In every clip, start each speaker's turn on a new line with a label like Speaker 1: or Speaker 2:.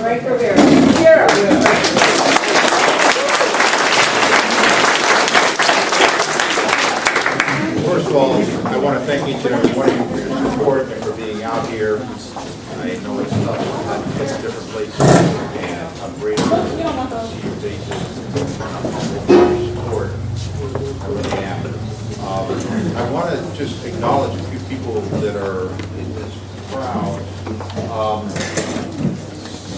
Speaker 1: Frank Rivero. Here.
Speaker 2: First of all, I want to thank each and every one of you for your support and for being out here. I know it's tough, it's different places, and I'm grateful to see your faces and support. I really am. I want to just acknowledge a few people that are in this crowd.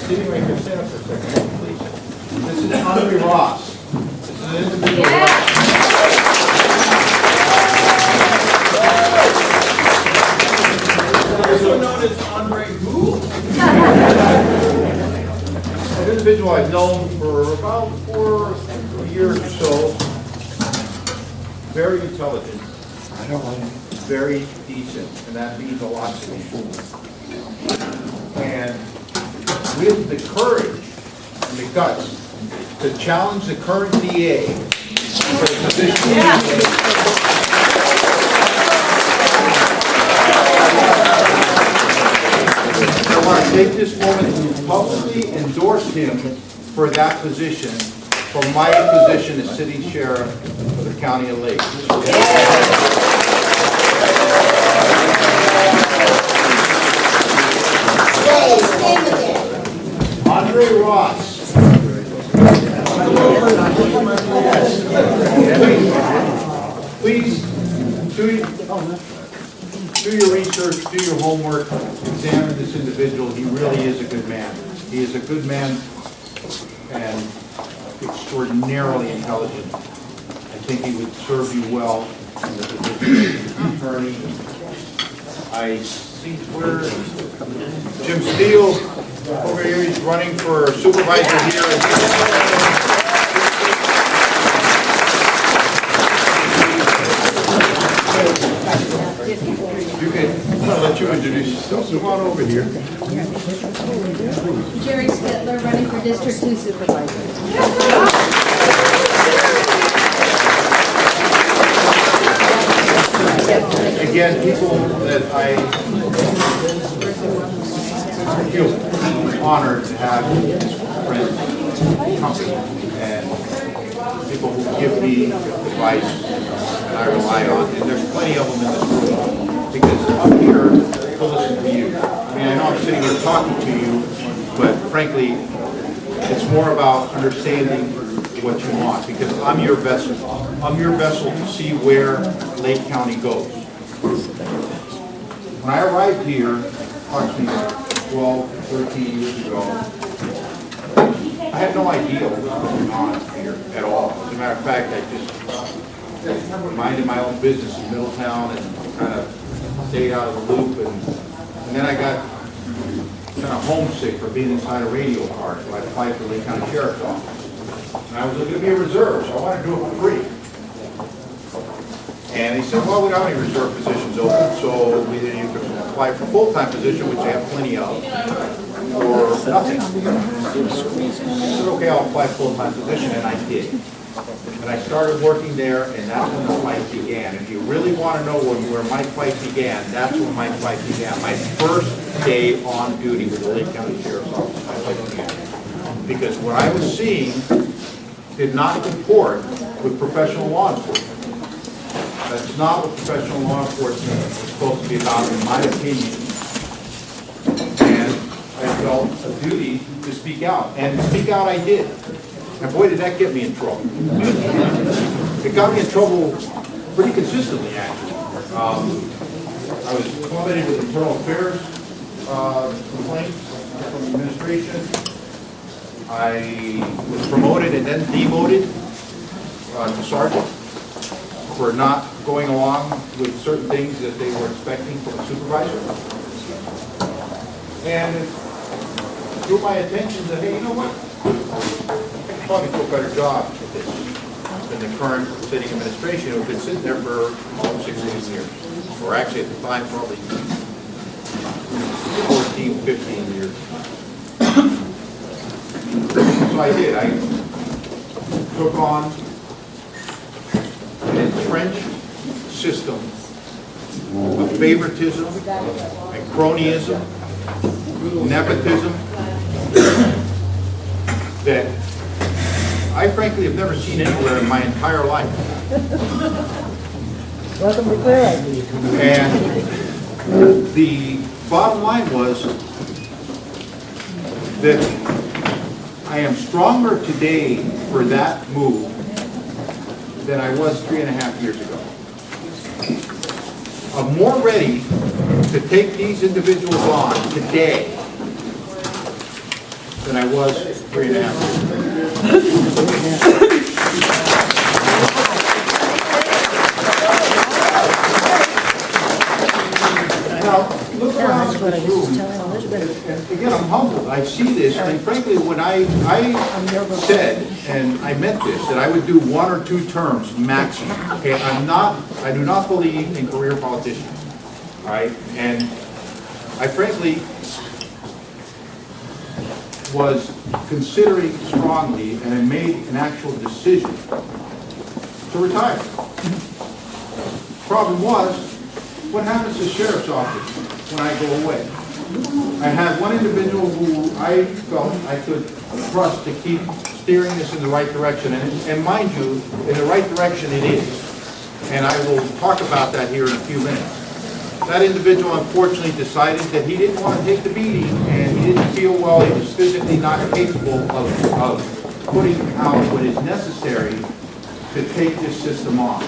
Speaker 2: Sitting right here, stand up for a second, please. This is Andre Ross. This is an individual. Also known as Andre who? An individual I've known for about 4 years or so. Very intelligent. Very decent, and that means a lot to me. And with the courage and the guts to challenge the current DA for the position. I want to take this moment to publicly endorse him for that position, for my position as city sheriff for the county of Lake. Andre Ross. Please do your research, do your homework, examine this individual. He really is a good man. He is a good man and extraordinarily intelligent. I think he would serve you well in the position of attorney. I see where Jim Steele over here, he's running for supervisor here. You can, I'm going to let you introduce yourself. Come on over here.
Speaker 3: Jerry Spittler, running for District 2 Supervisor.
Speaker 2: Again, people that I feel honored to have as friends, company, and people who give me advice that I rely on. And there's plenty of them in this room, because I'm here to listen to you. I mean, I know I'm sitting here talking to you, but frankly, it's more about understanding what you want, because I'm your vessel. I'm your vessel to see where Lake County goes. When I arrived here, approximately 12, 13 years ago, I had no idea what was going on here at all. As a matter of fact, I just minded my own business in Middletown and kind of stayed out of the loop. And then I got kind of homesick for being inside a radio car, so I applied for Lake County Sheriff's Office. And I was looking to be a reserve, so I wanted to do it for free. And they said, well, we don't have any reserve positions open, so either you can apply for a full-time position, which they have plenty of, or nothing. I said, okay, I'll apply for a full-time position, and I did. And I started working there, and that's when the fight began. If you really want to know where my fight began, that's when my fight began. My first day on duty with the Lake County Sheriff's Office, my fight began. Because what I was seeing did not comport with professional law enforcement. That's not what professional law enforcement is supposed to be about, in my opinion. And I felt a duty to speak out. And speak out I did. And boy, did that get me in trouble. It got me in trouble pretty consistently, actually. I was complimented with internal affairs complaints from the administration. I was promoted and then demoted to sergeant for not going along with certain things that they were expecting from a supervisor. And it drew my attention that, hey, you know what? I could probably do a better job with this than the current sitting administration who had been sitting there for 16 years. Or actually at the time, probably 14, 15 years. So I did. I took on an entrenched system of favoritism and cronyism, nepotism, that I frankly have never seen anywhere in my entire life.
Speaker 1: Welcome to Clear ID.
Speaker 2: And the bottom line was that I am stronger today for that move than I was 3.5 years ago. I'm more ready to take these individuals on today than I was 3.5 years ago. Now, look around
Speaker 1: That's what I
Speaker 2: this
Speaker 1: was
Speaker 2: room.
Speaker 1: telling Elizabeth.
Speaker 2: And again, I'm humbled. I see this, and frankly, when I said, and I meant this, that I would do 1 or 2 terms maximum. Okay, I do not believe in career politicians. All right, and I frankly was considering strongly, and I made an actual decision to retire. Problem was, what happens to the sheriff's office when I go away? I had one individual who I felt I could trust to keep steering this in the right direction, and mind you, in the right direction it is. And I will talk about that here in a few minutes. That individual unfortunately decided that he didn't want to take the beating, and he didn't feel well, he was physically not capable of putting out what is necessary to take this system on.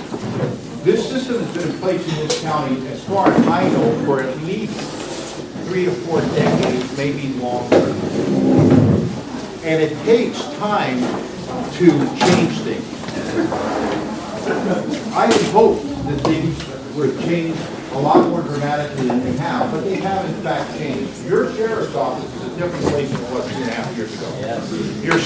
Speaker 2: This system has been in place in this county, as far as I know, for at least 3 to 4 decades, maybe longer. And it takes time to change things. I had hoped that things would have changed a lot more dramatically than they have, but they have in fact changed. Your sheriff's office is a different place than it was 2.5 years ago. Yes. Your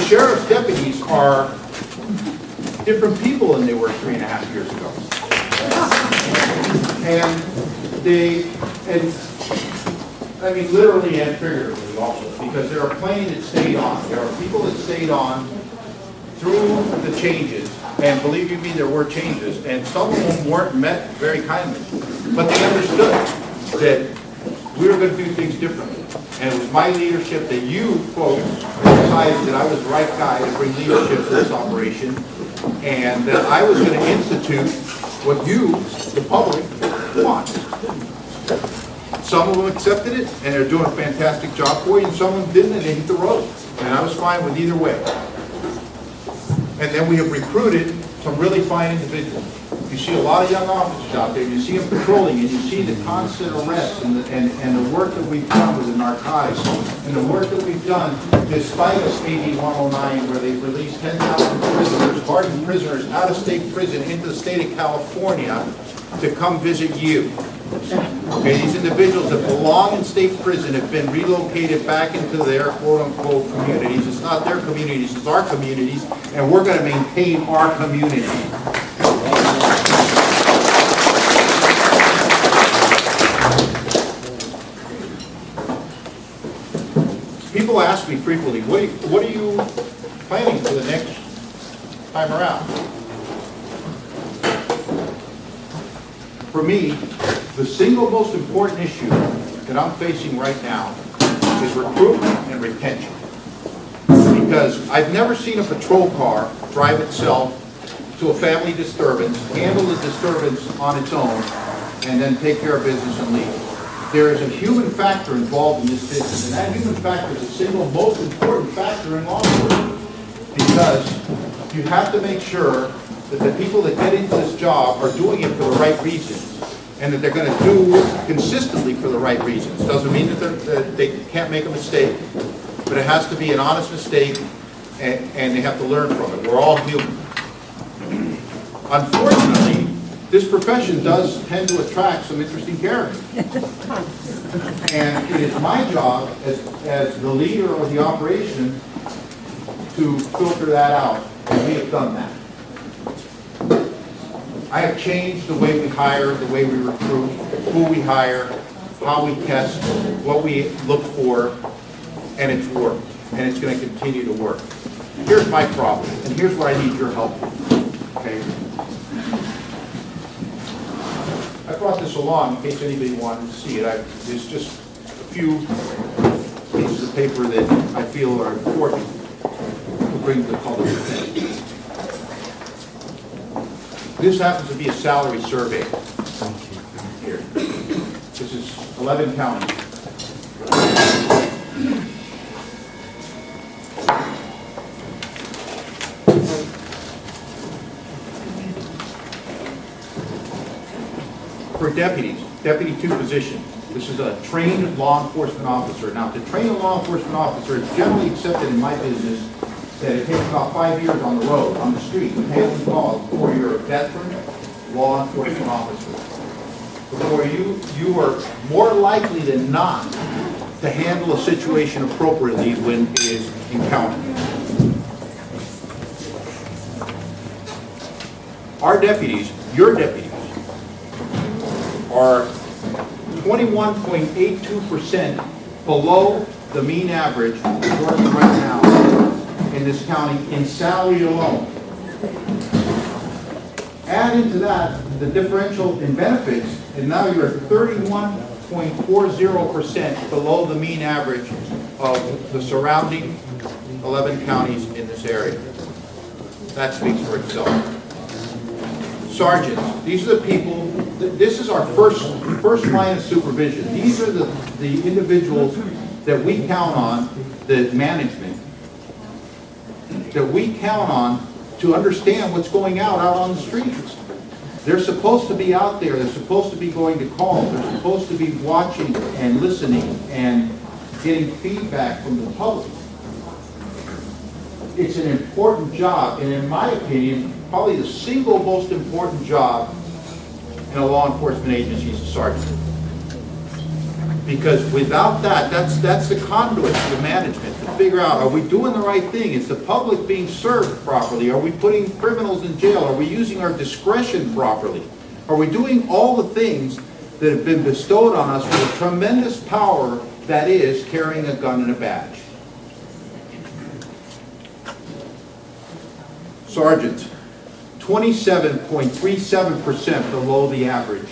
Speaker 2: sheriff's deputies are different people than they were 3.5 years ago. And I mean literally and figuratively also, because there are plenty that stayed on. There are people that stayed on through the changes, and believe you me, there were changes, and some of them weren't met very kindly. But they understood that we were going to do things differently. And it was my leadership that you folks decided that I was the right guy to bring leadership to this operation, and that I was going to institute what you, the public, want. Some of them accepted it, and they're doing a fantastic job for you, and some of them didn't, and they hit the road. And I was fine with either way. And then we have recruited some really fine individuals. You see a lot of young officers out there, you see them patrolling, and you see the constant arrests and the work that we've done with the narcotics, and the work that we've done despite us AB 109, where they've released 10,000 prisoners, hardened prisoners, out of state prison into the state of California to come visit you. Okay, these individuals that belong in state prison have been relocated back into their quote-unquote communities. It's not their communities, it's our communities, and we're going to maintain our community. People ask me frequently, what are you planning for the next time around? For me, the single most important issue that I'm facing right now is recruitment and retention. Because I've never seen a patrol car drive itself to a family disturbance, handle the disturbance on its own, and then take care of business and leave. There is a human factor involved in this business, and that human factor is the single most important factor in law enforcement. Because you have to make sure that the people that get into this job are doing it for the right reasons, and that they're going to do consistently for the right reasons. Doesn't mean that they can't make a mistake, but it has to be an honest mistake, and they have to learn from it. We're all human. Unfortunately, this profession does tend to attract some interesting characters. And it is my job as the leader of the operation to filter that out, and we have done that. I have changed the way we hire, the way we recruit, who we hire, how we test, what we look for, and it's worked, and it's going to continue to work. Here's my problem, and here's what I need your help with, okay? I brought this along in case anybody wanted to see it. There's just a few pieces of paper that I feel are important to bring to the public attention. This happens to be a salary survey. Here. This is 11 counties. For deputies, Deputy 2 position, this is a trained law enforcement officer. Now, to train a law enforcement officer, it's generally accepted in my business that it takes about 5 years on the road, on the street, with handling calls before you're a veteran law enforcement officer. Before you are more likely than not to handle a situation appropriately when it is encountered. Our deputies, your deputies, are 21.82% below the mean average working right now in this county in salary alone. Add into that the differential in benefits, and now you're at 31.40% below the mean average of the surrounding 11 counties in this area. That speaks for itself. Sergeants, these are the people, this is our first line of supervision. These are the individuals that we count on, the management, that we count on to understand what's going out on the streets. They're supposed to be out there, they're supposed to be going to calls, they're supposed to be watching and listening and getting feedback from the public. It's an important job, and in my opinion, probably the single most important job in a law enforcement agency is a sergeant. Because without that, that's the conduit to the management to figure out, are we doing the right thing? Is the public being served properly? Are we putting criminals in jail? Are we using our discretion properly? Are we doing all the things that have been bestowed on us with the tremendous power that is carrying a gun and a badge? Sergeants, 27.37% below the average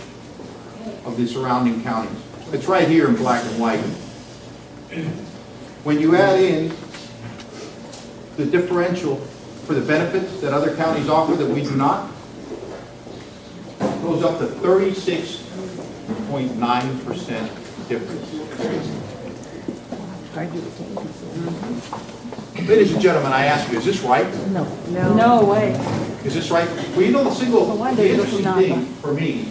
Speaker 2: of the surrounding counties. It's right here in black and white. When you add in the differential for the benefits that other counties offer that we do not, it goes up to 36.9% difference. Ladies and gentlemen, I ask you, is this right?
Speaker 1: No way.
Speaker 2: Is this right? Well, you know, the interesting thing for me,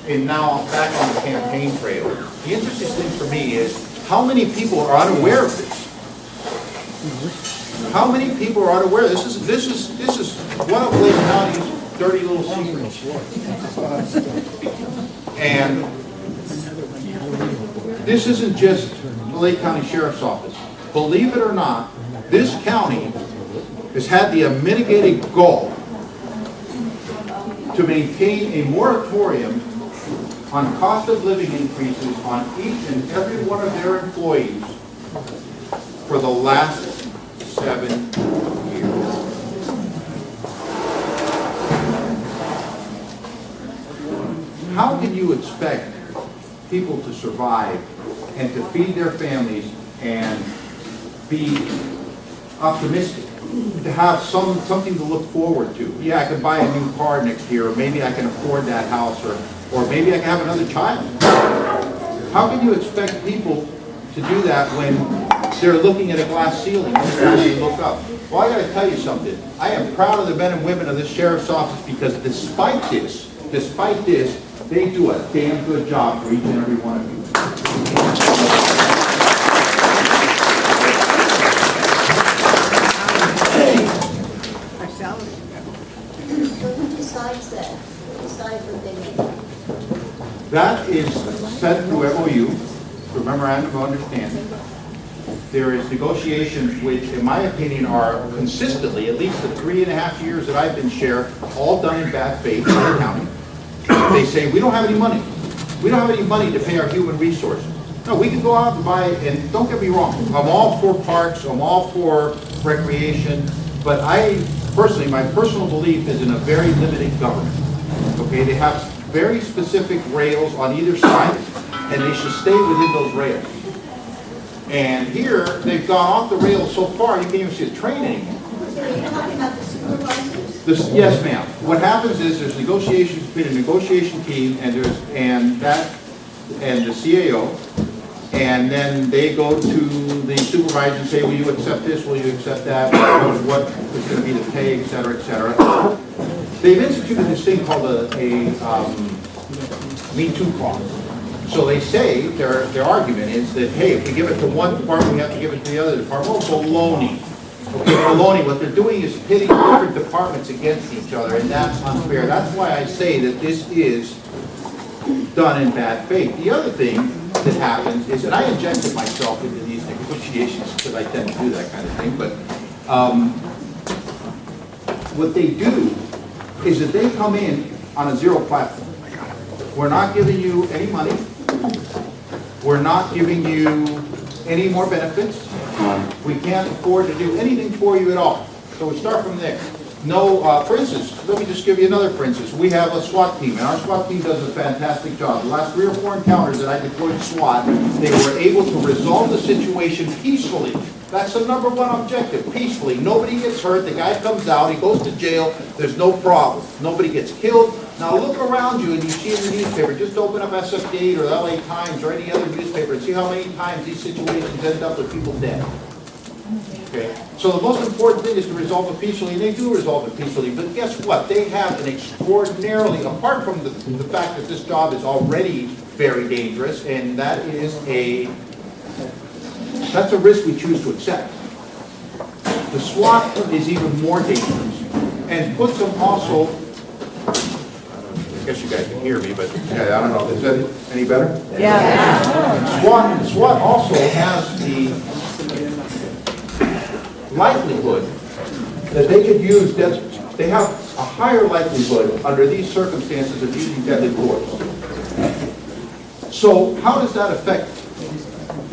Speaker 2: and now I'm back on the campaign trail, the interesting thing for me is how many people are unaware of this? How many people are unaware? This is one of Lake County's dirty little secrets. And this isn't just the Lake County Sheriff's Office. Believe it or not, this county has had the unmitigated goal to maintain a moratorium on cost of living increases on each and every one of their employees for the last 7 years. How can you expect people to survive and to feed their families and be optimistic, to have something to look forward to? Yeah, I can buy a new car next year, or maybe I can afford that house, or maybe I can have another child. How can you expect people to do that when they're looking at a glass ceiling every time they look up? Well, I got to tell you something. I am proud of the men and women of this sheriff's office, because despite this, they do a damn good job for each and every one of you.
Speaker 4: So who decides that? Who decides what they make?
Speaker 2: That is set through MOU, through Memorandum of Understanding. There is negotiations which, in my opinion, are consistently, at least the 3.5 years that I've been sheriff, all done in bad faith by the county. They say, we don't have any money. We don't have any money to pay our human resources. No, we can go out and buy, and don't get me wrong, I'm all for parks, I'm all for recreation, but I personally, my personal belief is in a very limited government. Okay, they have very specific rails on either side, and they should stay within those rails. And here, they've gone off the rails so far, you can't even see a train anymore.
Speaker 4: So you're talking about the supervisors?
Speaker 2: Yes, ma'am. What happens is there's negotiations between a negotiation team and the CAO, and then they go to the supervisor and say, will you accept this, will you accept that, what is going to be the pay, et cetera, et cetera. They've instituted this thing called a Me Too clause. So they say, their argument is that, hey, if we give it to one department, we have to give it to the other department. Oh, baloney. Okay, baloney. What they're doing is pitting different departments against each other, and that's unfair. That's why I say that this is done in bad faith. The other thing that happens is, and I injected myself into these negotiations because I tend to do that kind of thing, but what they do is that they come in on a zero platform. We're not giving you any money. We're not giving you any more benefits. We can't afford to do anything for you at all. So we start from there. No, for instance, let me just give you another for instance. We have a SWAT team, and our SWAT team does a fantastic job. The last 3 or 4 encounters that I deployed SWAT, they were able to resolve the situation peacefully. That's the #1 objective, peacefully. Nobody gets hurt, the guy comes out, he goes to jail, there's no problem. Nobody gets killed. Now look around you and you see in the newspaper, just open up SF8 or LA Times or any other newspaper and see how many times these situations end up with people dead. Okay. So the most important thing is to resolve it peacefully, and they do resolve it peacefully, but guess what? They have an extraordinarily, apart from the fact that this job is already very dangerous, and that's a risk we choose to accept. The SWAT is even more dangerous, and puts them also, I guess you guys can hear me, but I don't know, is that any better?
Speaker 1: Yeah.
Speaker 2: SWAT also has the likelihood that they could use, they have a higher likelihood under these circumstances of using deadly force. So how does that affect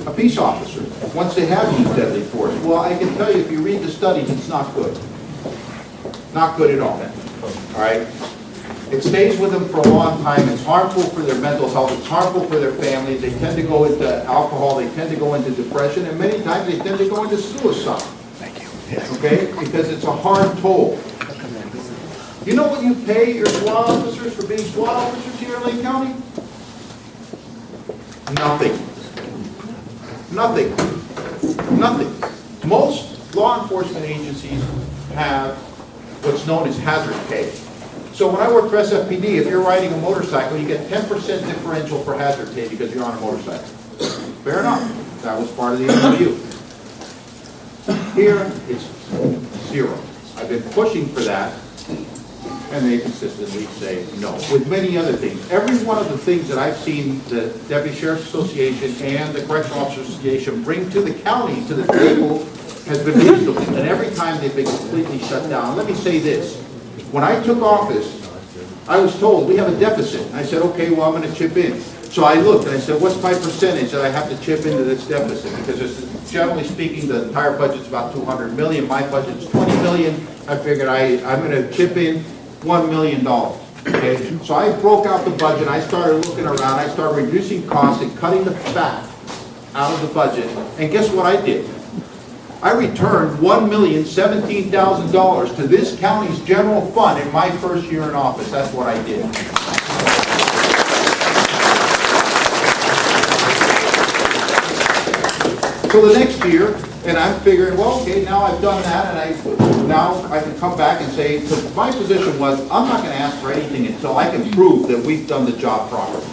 Speaker 2: a peace officer once they have used deadly force? Well, I can tell you, if you read the studies, it's not good. Not good at all. All right? It stays with them for a long time. It's harmful for their mental health. It's harmful for their families. They tend to go into alcohol. They tend to go into depression. And many times they tend to go into suicide. Thank you. Yes. Okay? Because it's a hard toll. You know what you pay your SWAT officers for being SWAT officers here in Lake County? Nothing. Nothing. Nothing. Most law enforcement agencies have what's known as hazard pay. So when I work for SFPD, if you're riding a motorcycle, you get 10% differential for hazard pay because you're on a motorcycle. Fair enough. That was part of the MOU. Here, it's 0. I've been pushing for that, and they consistently say no. With many other things. Every one of the things that I've seen the Deputy Sheriff's Association and the Correctional Officers Association bring to the county, to the table, has been reasonable. And every time they've been completely shut down. Let me say this. When I took office, I was told we have a deficit. And I said, okay, well, I'm going to chip in. So I looked and I said, what's my percentage that I have to chip into this deficit? Because generally speaking, the entire budget's about $200 million. My budget's $20 million. I figured I'm going to chip in $1 million. Okay? So I broke out the budget. I started looking around. I started reducing costs and cutting the fat out of the budget. And guess what I did? I returned $1,017,000 to this county's general fund in my first year in office. That's what I did. So the next year, and I'm figuring, well, okay, now I've done that, and now I can come back and say, because my position was, I'm not going to ask for anything until I can prove that we've done the job properly.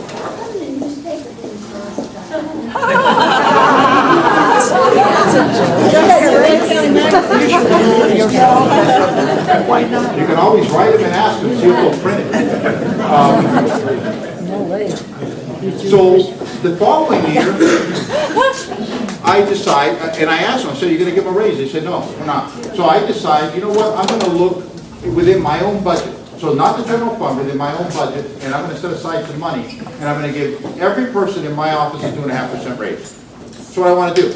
Speaker 2: You can always write them and ask them, see if they'll print it. So the following year, I decide, and I asked them, I said, you're going to give them a raise? They said, no, we're not. So I decide, you know what, I'm going to look within my own budget. So not the general fund, within my own budget, and I'm going to set aside some money, and I'm going to give every person in my office a 2.5% raise. That's what I want to do.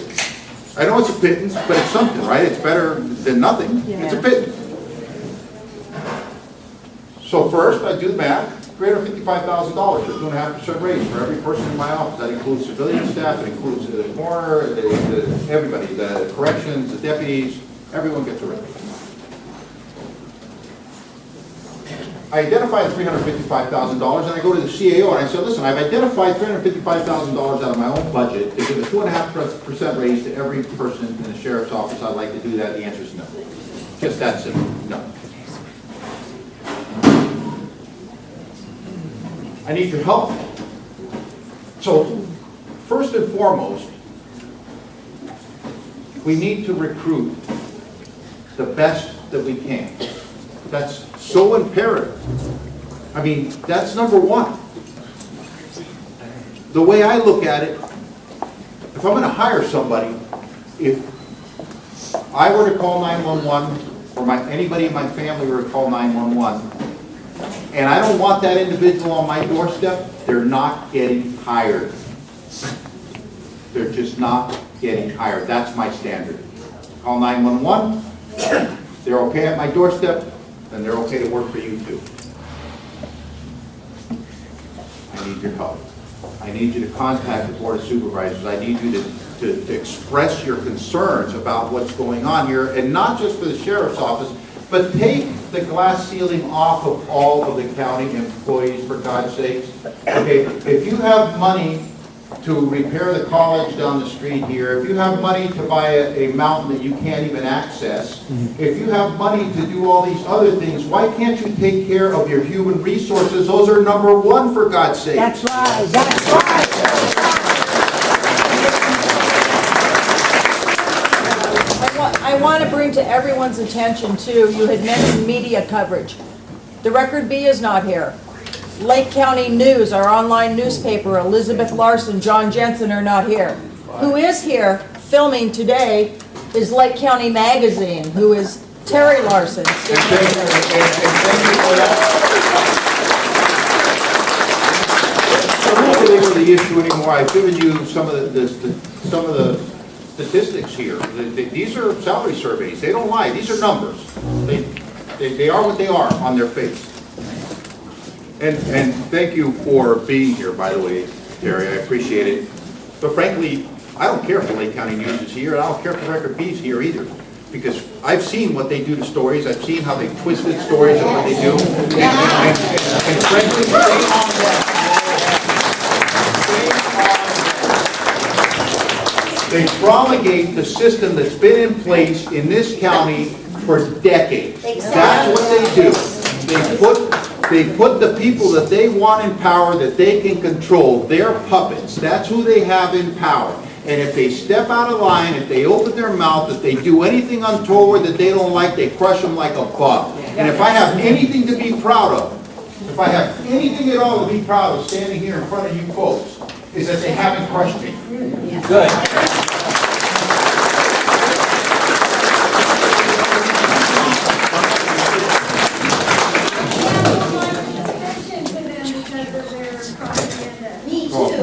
Speaker 2: I know it's a pittance, but it's something, right? It's better than nothing. Yeah. It's a pittance. So first, I do the math. $355,000, a 2.5% raise for every person in my office. That includes civilian staff, it includes the coroner, everybody, the corrections, the deputies, everyone gets a raise. I identified $355,000 and I go to the CAO and I said, listen, I've identified $355,000 out of my own budget to give a 2.5% raise to every person in the sheriff's office. I'd like to do that. The answer is no. Just that simple, no. I need your help. So, first and foremost, we need to recruit the best that we can. That's so imperative. I mean, that's number one. The way I look at it, if I'm going to hire somebody, if I were to call 911, or anybody in my family were to call 911, and I don't want that individual on my doorstep, they're not getting hired. They're just not getting hired. That's my standard. Call 911, they're okay at my doorstep, then they're okay to work for you too. I need your help. I need you to contact the Board of Supervisors. I need you to express your concerns about what's going on here, and not just for the sheriff's office, but take the glass ceiling off of all of the county employees, for God's sakes. Okay, if you have money to repair the college down the street here, if you have money to buy a mountain that you can't even access, if you have money to do all these other things, why can't you take care of your human resources? Those are number one, for God's sake.
Speaker 1: That's right, that's right.
Speaker 5: I want to bring to everyone's attention too, you had mentioned media coverage. The Record Bee is not here. Lake County News, our online newspaper, Elizabeth Larson, John Jensen are not here. Who is here filming today is Lake County Magazine, who is Terry Larson.
Speaker 2: Thank you for that. I'm not getting into the issue anymore. I've given you some of the statistics here. These are salary surveys. They don't lie. These are numbers. They are what they are on their face. And thank you for being here, by the way, Terry. I appreciate it. But frankly, I don't care if the Lake County News is here, and I don't care if the Record Bee is here either. Because I've seen what they do to stories. I've seen how they twisted stories and what they do. And frankly, they promulgate the system that's been in place in this county for decades. That's what they do. They put the people that they want in power, that they can control, their puppets. That's who they have in power. And if they step out of line, if they open their mouth, if they do anything untoward that they don't like, they crush them like a bug. And if I have anything to be proud of, if I have anything at all to be proud of standing here in front of you folks, is that they haven't crushed me. Good.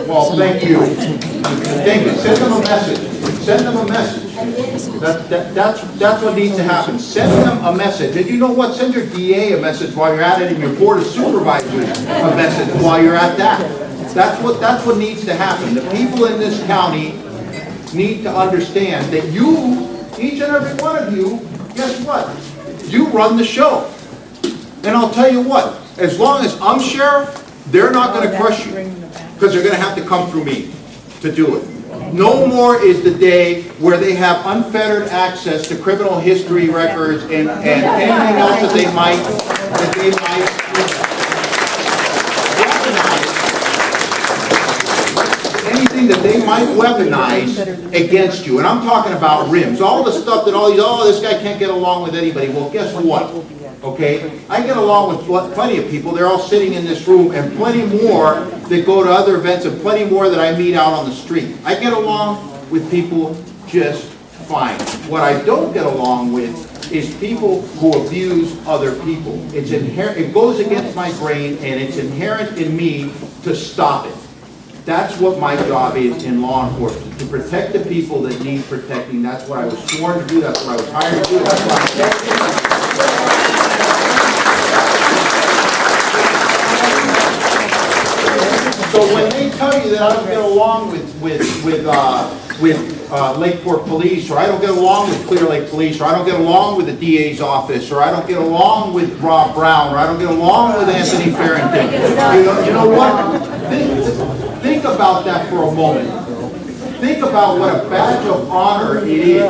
Speaker 2: Well, thank you. Thank you. Send them a message. Send them a message. That's what needs to happen. Send them a message. And you know what? Send your DA a message while you're at it, and your Board of Supervisors a message while you're at that. That's what needs to happen. The people in this county need to understand that you, each and every one of you, guess what? You run the show. And I'll tell you what, as long as I'm sheriff, they're not going to crush you, because they're going to have to come through me to do it. No more is the day where they have unfettered access to criminal history records and anything else that they might weaponize against you. And I'm talking about rims. All the stuff that this guy can't get along with anybody. Well, guess what? Okay, I get along with plenty of people. They're all sitting in this room, and plenty more that go to other events, and plenty more that I meet out on the street. I get along with people just fine. What I don't get along with is people who abuse other people. It's inherent. It goes against my grain, and it's inherent in me to stop it. That's what my job is in law enforcement, to protect the people that need protecting. That's what I was sworn to do. That's what I was hired to do. That's what I'm So when they tell you that I don't get along with Lakeport Police, or I don't get along with Clear Lake Police, or I don't get along with the DA's office, or I don't get along with Rob Brown, or I don't get along with Anthony Farrington, you know what? Think about that for a moment. Think about what a badge of honor it is.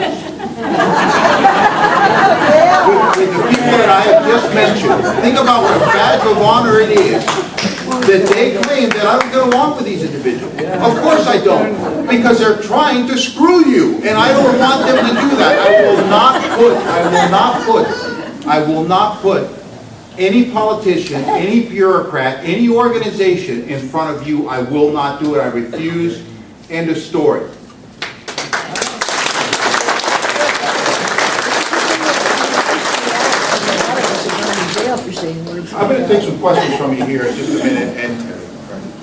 Speaker 2: With the people that I have just mentioned, think about what a badge of honor it is that they claim that I don't get along with these individuals. Of course I don't, because they're trying to screw you, and I don't want them to do that. I will not put any politician, any bureaucrat, any organization in front of you. I will not do it. I refuse. End of story. I'm going to take some questions from you here in just a minute, and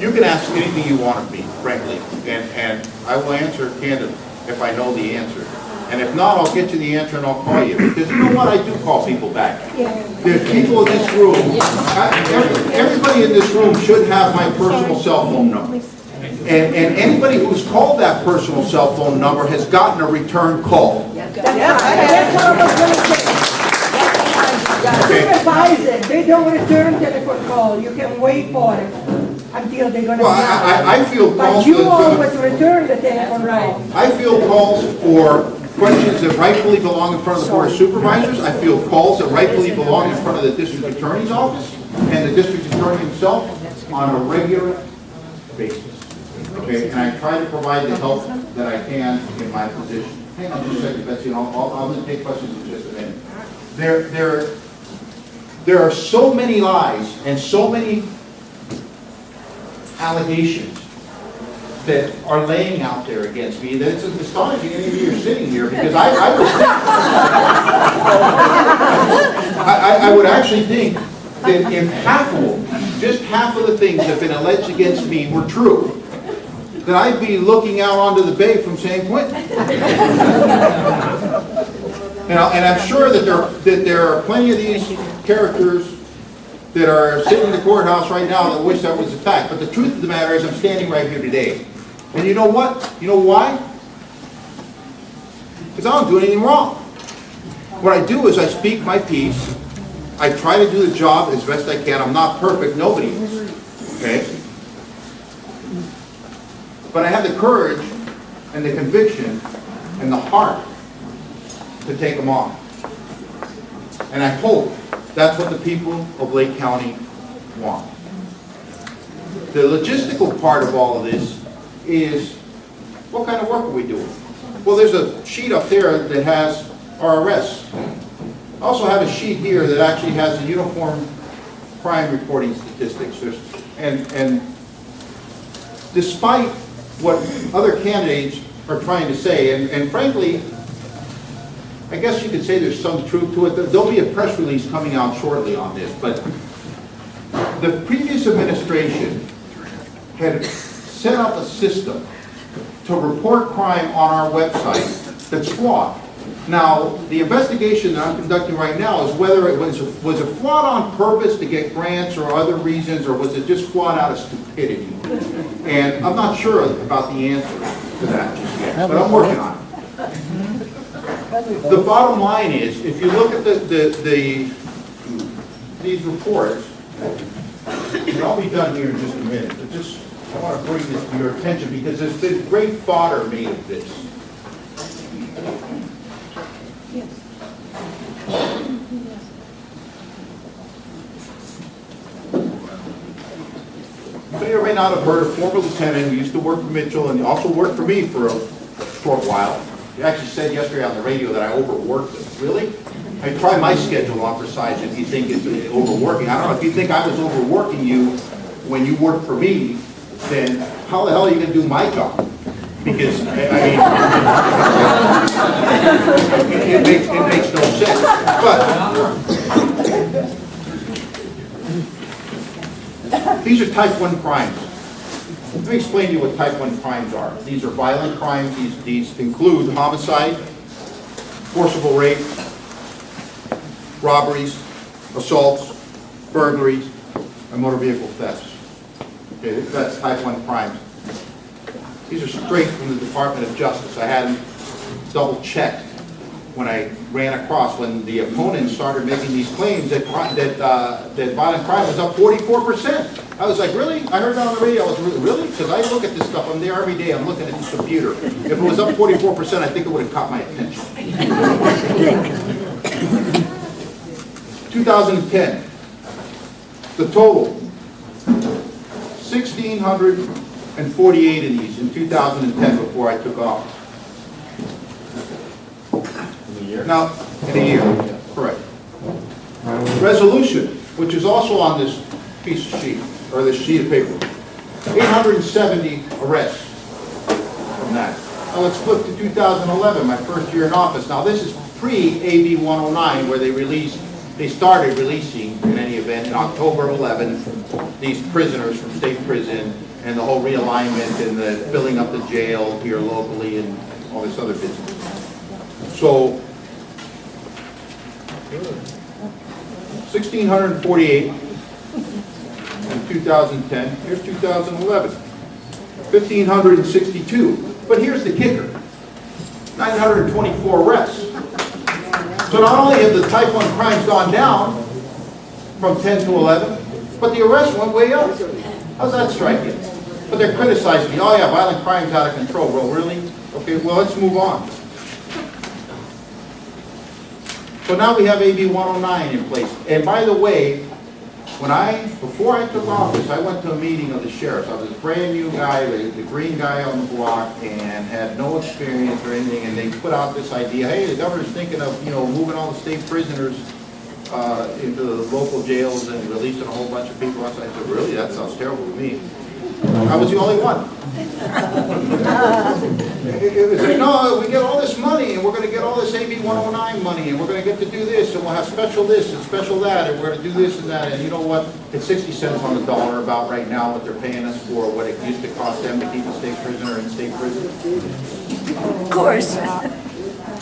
Speaker 2: you can ask anything you want of me, frankly, and I will answer candidly if I know the answer. And if not, I'll get you the answer and I'll call you, because you know what, I do call people back. There's people in this room, everybody in this room should have my personal cell phone number. And anybody who's called that personal cell phone number has gotten a return call.
Speaker 1: That's what I was going to say. Supervise it. They don't return telephone call. You can wait for it until they're going to.
Speaker 2: Well, I feel calls.
Speaker 1: But you always return the telephone call.
Speaker 2: I feel calls for questions that rightfully belong in front of the Board of Supervisors. I feel calls that rightfully belong in front of the District Attorney's office and the District Attorney himself on a regular basis. Okay, and I try to provide the help that I can in my position. Hang on just a second, Betsy, and I'll take questions in just a minute. There are so many lies and so many allegations that are laying out there against me that it's astonishing any of you are sitting here, because I would actually think that if half of them, just half of the things that have been alleged against me were true, that I'd be looking out onto the bay from San Quentin. And I'm sure that there are plenty of these characters that are sitting in the courthouse right now that wish that was a fact. But the truth of the matter is I'm standing right here today. And you know what? You know why? Because I don't do anything wrong. What I do is I speak my piece. I try to do the job as best I can. I'm not perfect. Nobody is. Okay? But I have the courage and the conviction and the heart to take them on. And I hope that's what the people of Lake County want. The logistical part of all of this is, what kind of work are we doing? Well, there's a sheet up there that has our arrests. I also have a sheet here that actually has the uniform crime reporting statistics. And despite what other candidates are trying to say, and frankly, I guess you could say there's some truth to it. There'll be a press release coming out shortly on this, but the previous administration had set up a system to report crime on our website that's flawed. Now, the investigation that I'm conducting right now is whether it was it flawed on purpose to get grants or other reasons, or was it just flawed out of stupidity? And I'm not sure about the answer to that just yet, but I'm working on it. The bottom line is, if you look at these reports, and I'll be done here in just a minute, but just I want to bring this to your attention because there's been great fodder made of this. Some of you may not have heard of former lieutenant who used to work for Mitchell and also worked for me for a short while. He actually said yesterday on the radio that I overworked him. Really? I tried my schedule on for size if you think it's overworking. I don't know, if you think I was overworking you when you worked for me, then how the hell are you going to do my job? Because, I mean, it makes no sense. But these are type 1 crimes. Let me explain to you what type 1 crimes are. These are violent crimes. These include homicide, forcible rape, robberies, assaults, burglaries, and motor vehicle thefts. Okay, that's type 1 crimes. These are straight from the Department of Justice. I had them double checked when I ran across, when the opponents started making these claims that violent crime was up 44%. I was like, really? I heard that on the radio. I was really? Because I look at this stuff. I'm there every day. I'm looking at the computer. If it was up 44%, I think it would have caught my attention. 2010, the total, 1,648 of these in 2010 before I took office. Now, in a year, correct. Resolution, which is also on this piece of sheet, or this sheet of paper, 870 arrests from that. Now let's flip to 2011, my first year in office. Now this is pre-AB 109, where they started releasing, in any event, in October 11, these prisoners from state prison, and the whole realignment and the filling up the jail here locally and all this other business. So, 1,648 in 2010, here's 2011, 1,562. But here's the kicker, 924 arrests. So not only have the type 1 crimes gone down from 10 to 11, but the arrests went way up. How's that striking? But they're criticizing me, oh yeah, violent crime's out of control. Well, really? Okay, well, let's move on. So now we have AB 109 in place. And by the way, before I took office, I went to a meeting of the sheriffs. I was a brand new guy, the green guy on the block, and had no experience or anything. And they put out this idea, hey, the governor's thinking of, moving all the state prisoners into the local jails and releasing a whole bunch of people. I said, really? That sounds terrible to me. I was the only one. It was like, no, we get all this money, and we're going to get all this AB 109 money, and we're going to get to do this, and we'll have special this and special that, and we're going to do this and that. And you know what? It's 60 cents on the dollar about right now what they're paying us for what it used to cost them to keep a state prisoner in state prison.
Speaker 6: Of course.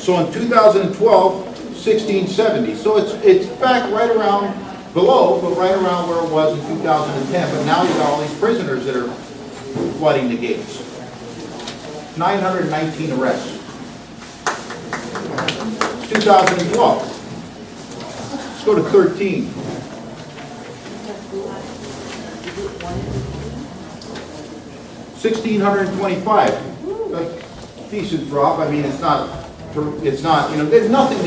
Speaker 2: So in 2012, 1670. So it's back right around below, but right around where it was in 2010. But now you've got all these prisoners that are flooding the gates. 919 arrests. 2012. Let's go to 13. 1,625. A decent drop. I mean, it's not. There's nothing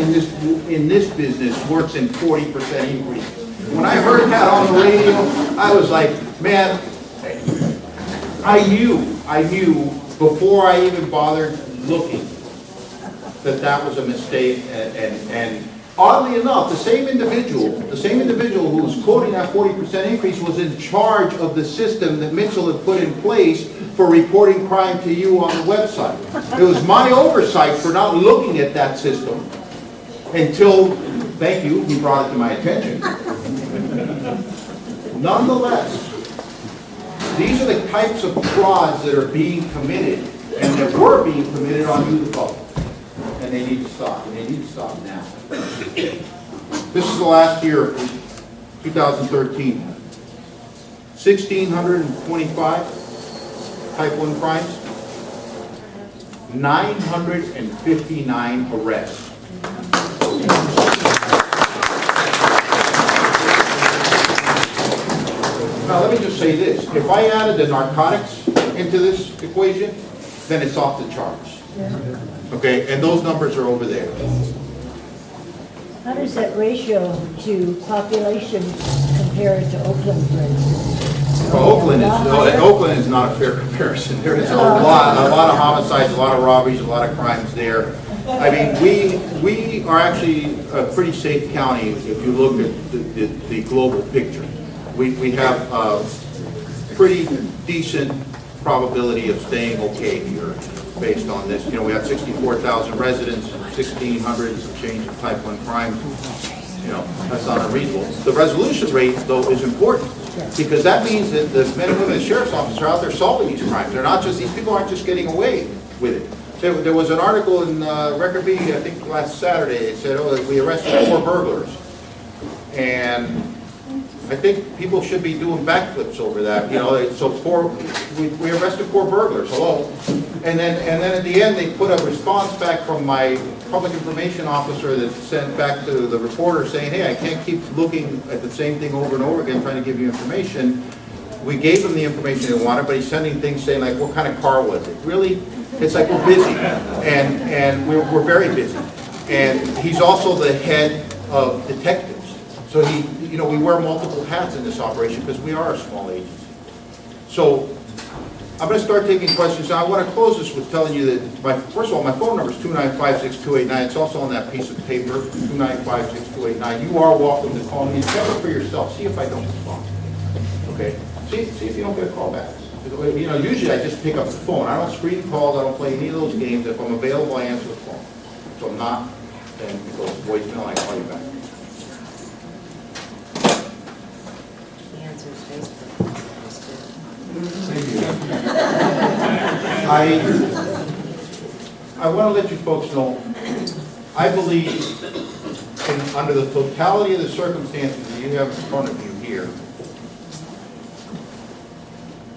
Speaker 2: in this business works in 40% increase. When I heard that on the radio, I was like, man, I knew before I even bothered looking that was a mistake. And oddly enough, the same individual who was quoting that 40% increase was in charge of the system that Mitchell had put in place for reporting crime to you on the website. It was my oversight for not looking at that system until, thank you, he brought it to my attention. Nonetheless, these are the types of frauds that are being committed and that were being committed on you, the public. And they need to stop. And they need to stop now. This is the last year, 2013. 1,625 type 1 crimes. 959 arrests. Now let me just say this. If I added the narcotics into this equation, then it's off the charts. Okay, and those numbers are over there.
Speaker 6: How does that ratio to population compare to Oakland, for instance?
Speaker 2: Well, Oakland is not a fair comparison. There is a lot of homicides, a lot of robberies, a lot of crimes there. I mean, we are actually a pretty safe county if you look at the global picture. We have a pretty decent probability of staying okay here based on this. We have 64,000 residents, 1,600 and some change of type 1 crime. That's not unreasonable. The resolution rate, though, is important because that means that the men and women in the sheriff's office are out there solving these crimes. They're not just, these people aren't just getting away with it. There was an article in Record B, I think last Saturday, it said, oh, we arrested 4 burglars. And I think people should be doing backflips over that, you know, so we arrested 4 burglars, hello? And then at the end, they put a response back from my public information officer that sent back to the reporter saying, hey, I can't keep looking at the same thing over and over again, trying to give you information. We gave him the information they wanted, but he's sending things saying like, what kind of car was it? Really? It's like, we're busy, and we're very busy. And he's also the head of detectives. So you know, we wear multiple hats in this operation because we are a small agency. So I'm going to start taking questions. Now, I want to close this with telling you that, first of all, my phone number is 295-6289. It's also on that piece of paper, 295-6289. You are welcome to call me and tell it for yourself. See if I don't respond. Okay? See if you don't get a call back. You know, usually I just pick up the phone. I don't screen calls. I don't play any of those games. If I'm available, I answer the phone. So I'm not, then it goes voicemail, I call you back.
Speaker 7: The answer is Facebook.
Speaker 2: Thank you. I want to let you folks know, I believe under the totality of the circumstances that you have in front of you here,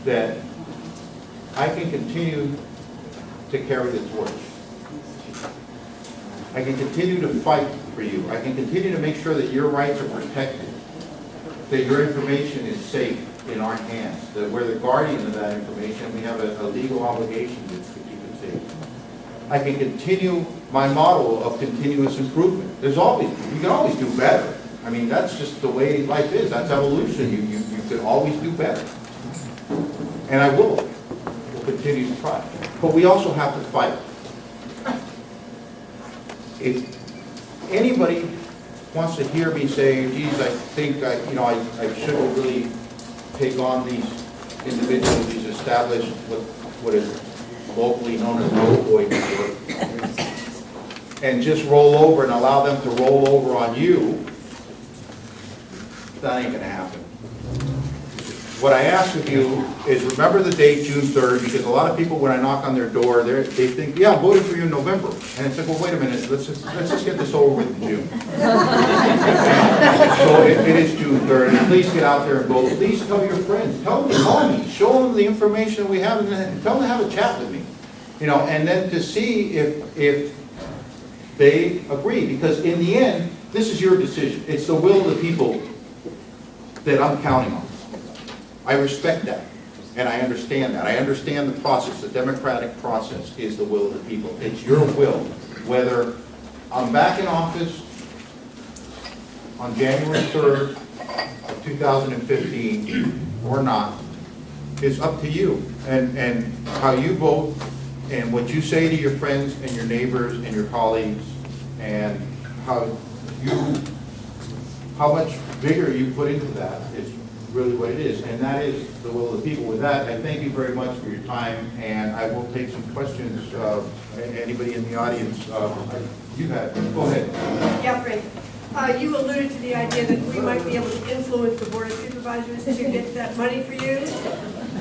Speaker 2: that I can continue to carry the torch. I can continue to fight for you. I can continue to make sure that your rights are protected, that your information is safe in our hands, that we're the guardian of that information. We have a legal obligation to keep it safe. I can continue my model of continuous improvement. You can always do better. I mean, that's just the way life is. That's evolution. You can always do better. And I will continue to try. But we also have to fight. If anybody wants to hear me say, geez, I think I shouldn't really take on these individuals, these established, what is locally known as road boy network, and just roll over and allow them to roll over on you, that ain't gonna happen. What I ask of you is remember the date, June 3rd, because a lot of people, when I knock on their door, they think, yeah, I voted for you in November. And it's like, well, wait a minute, let's just get this over with in June. So it is June 3rd, and please get out there and vote. Please tell your friends, tell them to call me, show them the information that we have, and tell them to have a chat with me. You know, and then to see if they agree, because in the end, this is your decision. It's the will of the people that I'm counting on. I respect that, and I understand that. I understand the process. The democratic process is the will of the people. It's your will. Whether I'm back in office on January 3rd of 2015 or not is up to you. And how you vote and what you say to your friends and your neighbors and your colleagues and how much bigger you put into that is really what it is, and that is the will of the people. With that, I thank you very much for your time, and I will take some questions. Anybody in the audience, you have, go ahead.
Speaker 8: Yeah, Frank. You alluded to the idea that we might be able to influence the Board of Supervisors to get that money for you.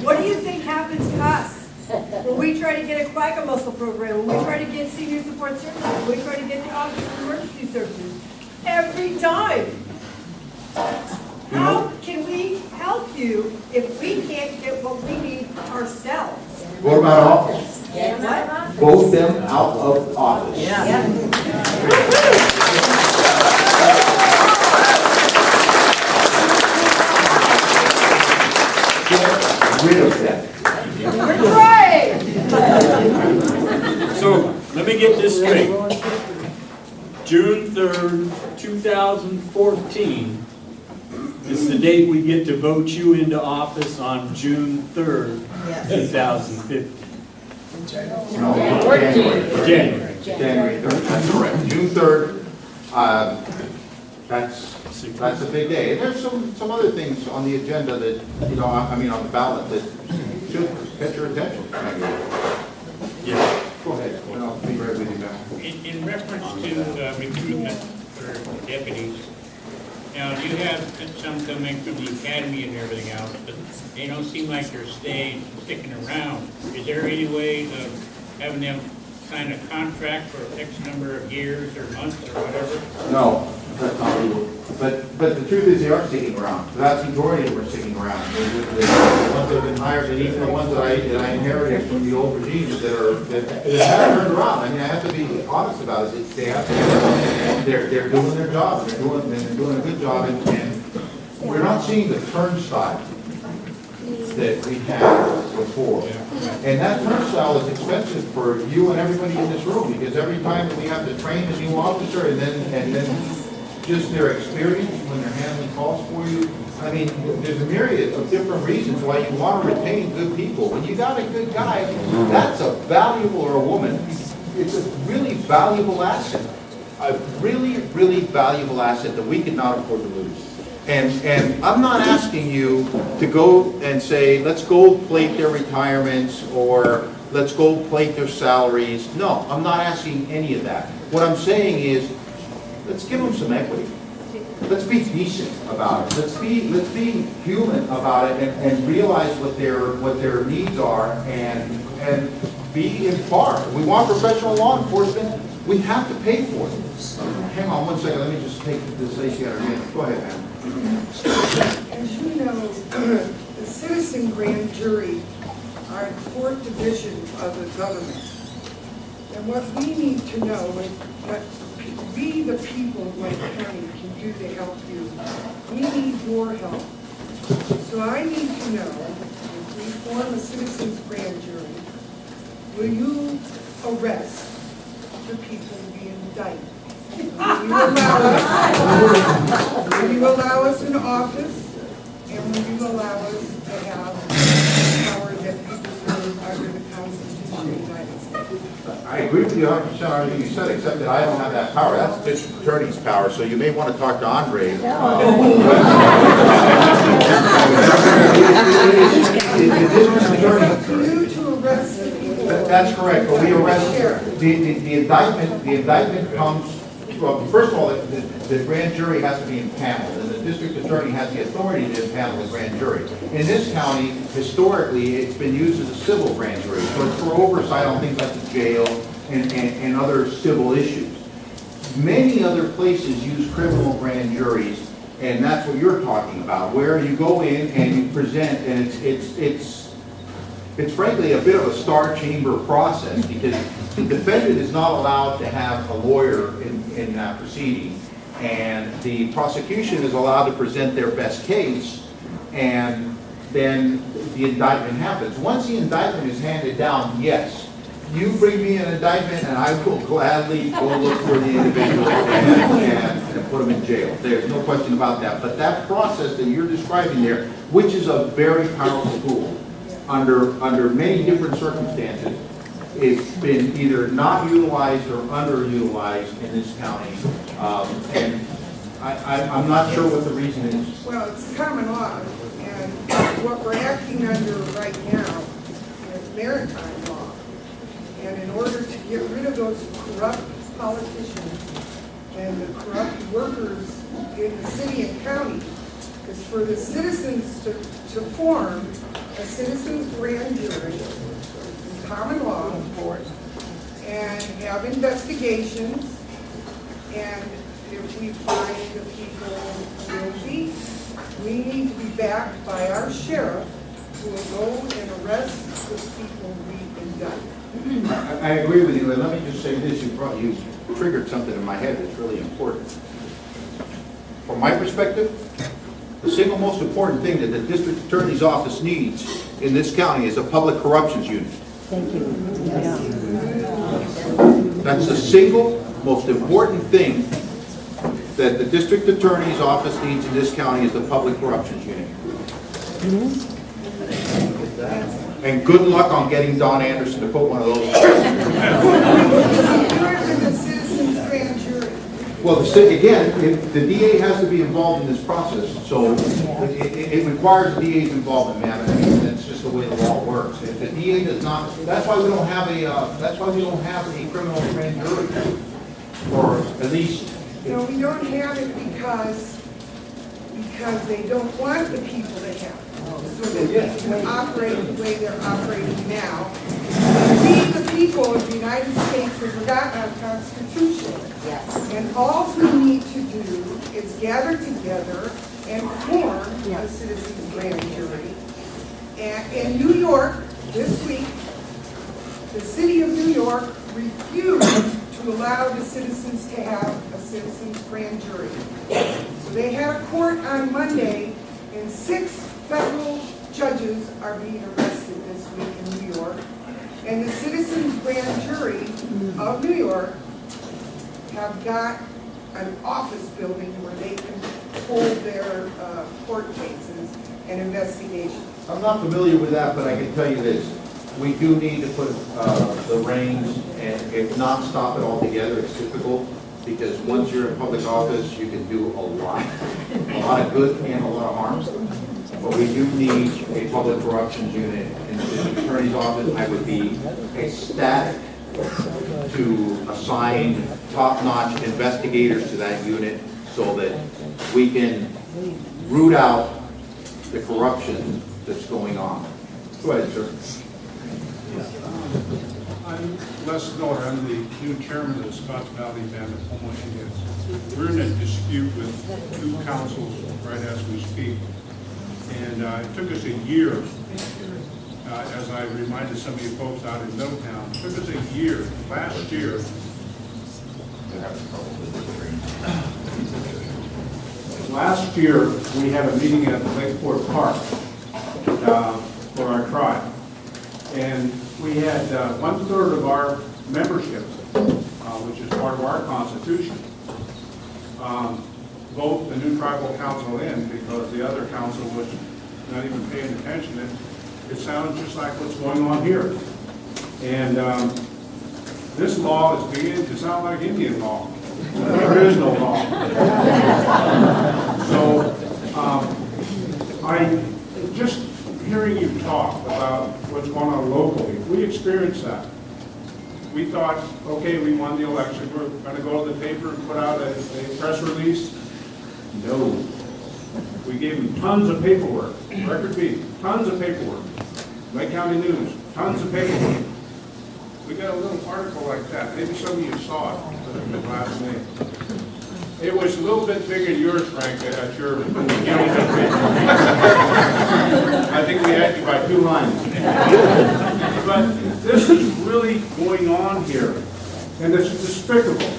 Speaker 8: What do you think happens to us when we try to get a quagga muscle program, when we try to get senior support services, when we try to get the Office of Emergency Services? Every time. How can we help you if we can't get what we need ourselves?
Speaker 2: What about office?
Speaker 8: What?
Speaker 2: Vote them out of office.
Speaker 7: Yeah.
Speaker 2: Get rid of them.
Speaker 8: Right!
Speaker 9: So, let me get this straight. June 3rd, 2014 is the date we get to vote you into office on June 3rd, 2015.
Speaker 2: No,
Speaker 9: January.
Speaker 2: January 3rd, that's correct. June 3rd, that's a big day. And there's some other things on the agenda that, on the ballot that should catch your attention.
Speaker 9: Yeah.
Speaker 2: Go ahead, and I'll be right with you, man.
Speaker 10: In reference to recruitment for deputies, now you have some coming from the academy and everything else, but they don't seem like they're sticking around. Is there any way of having them sign a contract for X number of years or months or whatever?
Speaker 2: No, that's not legal. But the truth is, they are sticking around. The vast majority of them are sticking around. The ones that have been hired, and even the ones that I inherited from the old regimes that have turned around. I mean, I have to be honest about it. They have to, they're doing their job. They're doing a good job, and we're not seeing the turnstile that we had before. And that turnstile is expensive for you and everybody in this room, because every time that we have to train a new officer, and then just their experience when they're handling calls for you. I mean, there's a myriad of different reasons why you want to retain good people. When you got a good guy, that's a valuable, or a woman, it's a really valuable asset. A really, really valuable asset that we cannot afford to lose. And I'm not asking you to go and say, let's gold plate their retirements, or let's gold plate their salaries. No, I'm not asking any of that. What I'm saying is, let's give them some equity. Let's be decent about it. Let's be human about it, and realize what their needs are, and be in par. If we want professional law enforcement, we have to pay for it. Hang on one second. Let me just take this lady out of here. Go ahead, ma'am.
Speaker 1: As you know, the citizen grand jury are the fourth division of the government. And what we need to know is what we, the people of Lake County, can do to help you. We need your help. So I need to know, if we form a citizens grand jury, will you arrest the people we indict? Will you allow us an office, and will you allow us to have power that we deserve under the Constitution of the United States?
Speaker 2: I agree with you 100% on everything you said, except that I don't have that power. That's the district attorney's power, so you may want to talk to Andre. That's correct, but we arrest, the indictment comes, well, first of all, the grand jury has to be impaneled, and the district attorney has the authority to impanel the grand jury. In this county, historically, it's been used as a civil grand jury, so it's for oversight on things like the jail and other civil issues. Many other places use criminal grand juries, and that's what you're talking about, where you go in and you present, and it's frankly a bit of a star chamber process, because the defendant is not allowed to have a lawyer in that proceeding, and the prosecution is allowed to present their best case, and then the indictment happens. Once the indictment is handed down, yes, you bring me an indictment and I will gladly go look for the individual and put them in jail. There's no question about that. But that process that you're describing there, which is a very powerful tool, under many different circumstances, it's been either not utilized or underutilized in this county, and I'm not sure what the reason is.
Speaker 1: Well, it's common law, and what we're acting under right now is maritime law. And in order to get rid of those corrupt politicians and the corrupt workers in the city and county, is for the citizens to form a citizens grand jury, common law, and have investigations, and if we find the people guilty, we need to be backed by our sheriff, who will go and arrest the people we indict.
Speaker 2: I agree with you, and let me just say this, you triggered something in my head that's really important. From my perspective, the single most important thing that the district attorney's office needs in this county is a public corruptions unit.
Speaker 6: Thank you.
Speaker 2: That's the single most important thing that the district attorney's office needs in this county is the public corruptions unit. And good luck on getting Don Anderson to put one of those. Well, again, the DA has to be involved in this process, so it requires the DA's involvement, ma'am. I mean, that's just the way the law works. If the DA does not, that's why we don't have a criminal grand jury, or at least.
Speaker 1: No, we don't have it because they don't want the people to have it, so that they can operate the way they're operating now. And we, the people of the United States have forgotten our Constitution.
Speaker 7: Yes.
Speaker 1: And all we need to do is gather together and form a citizens grand jury. And in New York, this week, the city of New York refused to allow the citizens to have a citizens grand jury. So they had a court on Monday, and 6 federal judges are being arrested this week in New York. And the citizens grand jury of New York have got an office building where they can hold their court cases and investigations.
Speaker 2: I'm not familiar with that, but I can tell you this. We do need to put the reins, and if not stop it altogether, it's difficult, because once you're in public office, you can do a lot of good and a lot of harm. But we do need a public corruptions unit in the district attorney's office. I would be ecstatic to assign top-notch investigators to that unit so that we can root out the corruption that's going on. Go ahead, sir.
Speaker 11: I'm Les Miller. I'm the new chairman of the Scotts Valley Band of Homo Indians. We're in a dispute with 2 councils right as we speak. And it took us a year, as I reminded some of you folks out in Middletown, it took us a year, last year. Last year, we had a meeting at Lakeport Park for our tribe. And we had 1/3 of our membership, which is part of our constitution, vote the new tribal council in, because the other council was not even paying attention. It sounds just like what's going on here. And this law is beginning to sound like Indian law. There is no law. So I just hearing you talk about what's going on locally, we experienced that. We thought, okay, we won the election, we're going to go to the paper and put out a press release. No. We gave them tons of paperwork, record B, tons of paperwork. Lake County News, tons of paperwork. We got a little article like that. Maybe some of you saw it last May. It was a little bit bigger than yours, Frank, at your county paper. I think we had you by 2 lines. But this is really going on here, and it's despicable.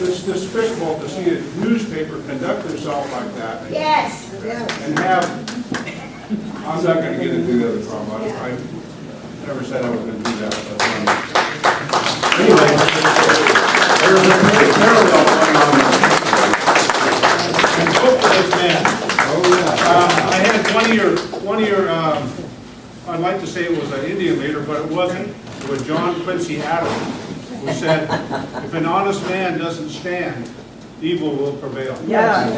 Speaker 11: It's despicable to see a newspaper conduct themselves like that.
Speaker 4: Yes.
Speaker 11: And have, I'm not going to get into the other problem. I never said I was going to do that. But, anyway, there's a parallel going on there. And vote for this man. I had one of your, I'd like to say it was an Indian leader, but it wasn't. It was John Quincy Adams, who said, if an honest man doesn't stand, evil will prevail.
Speaker 1: Yeah.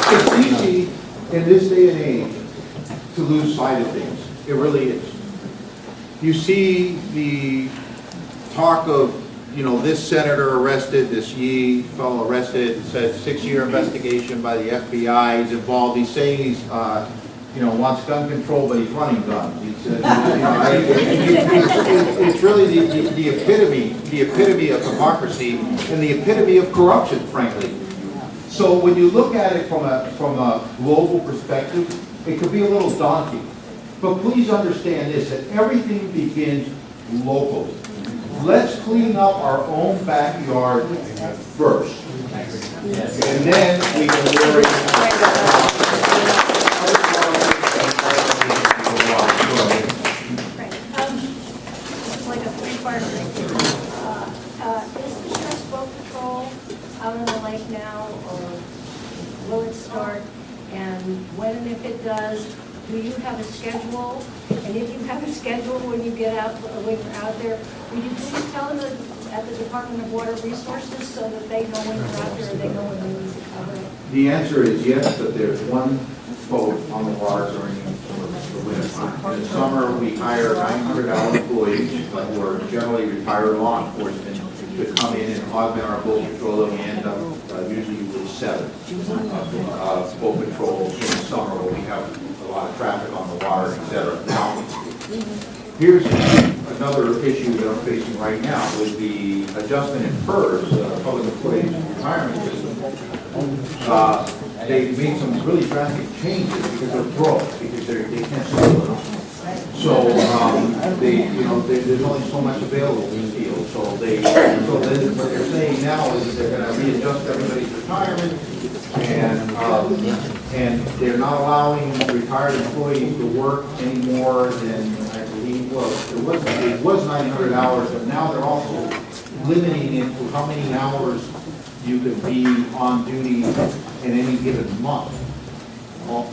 Speaker 2: It's easy in this day and age to lose sight of things. It really is. You see the talk of, this senator arrested, this Yee fellow arrested, said 6-year investigation by the FBI. He's involved. He's saying he's, wants gun control, but he's running guns. He said, it's really the epitome of hypocrisy and the epitome of corruption, frankly. So when you look at it from a global perspective, it could be a little daunting. But please understand this, that everything begins locally. Let's clean up our own backyard first. And then we can worry
Speaker 4: This is like a 3-part thing. Is the Sheriff's Boat Patrol out on the lake now, or will it start? And when and if it does, do you have a schedule? And if you have a schedule when you get out, when you're out there, will you please tell them at the Department of Water Resources so that they know when you're out there, or they know when they need to cover it?
Speaker 2: The answer is yes, but there's one boat on the water during the winter time. In the summer, we hire 900 employees who are generally retired law enforcement to come in and augment our boat patrol, and we end up usually with 7 boat patrols in the summer when we have a lot of traffic on the water, et cetera. Now, here's another issue that I'm facing right now with the adjustment in PERS, Public Employees Retirement System. They've made some really drastic changes because they're broke, because they can't sell it. So, there's only so much available in these deals. So then what they're saying now is that they're gonna readjust everybody's retirement, and they're not allowing retired employees to work any more than, I believe, well, it was 900 hours, but now they're also limiting it to how many hours you could be on duty in any given month.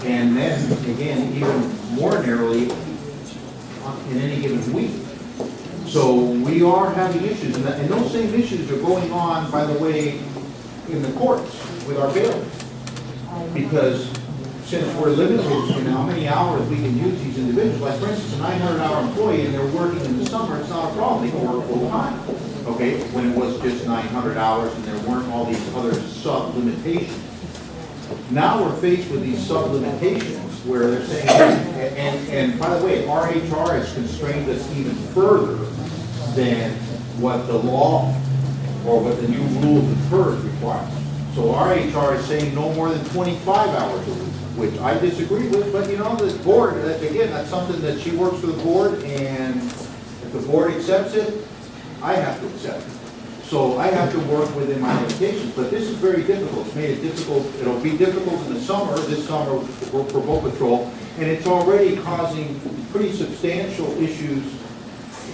Speaker 2: And then, again, even more narrowly, in any given week. So we are having issues, and those same issues are going on, by the way, in the courts with our bailiffs. Because since we're limited in how many hours we can use these individuals, like for instance, a 900-hour employee and they're working in the summer, it's not a problem, they can work full time. Okay, when it was just 900 hours and there weren't all these other sub-limitations. Now we're faced with these sub-limitations where they're saying, and by the way, our HR has constrained us even further than what the law or what the new rules of PERS require. So our HR is saying no more than 25 hours a week, which I disagree with, but you know, the board, again, that's something that she works for the board, and if the board accepts it, I have to accept it. So I have to work within my limitations, but this is very difficult. It's made it difficult. It'll be difficult in the summer, this summer for boat patrol, and it's already causing pretty substantial issues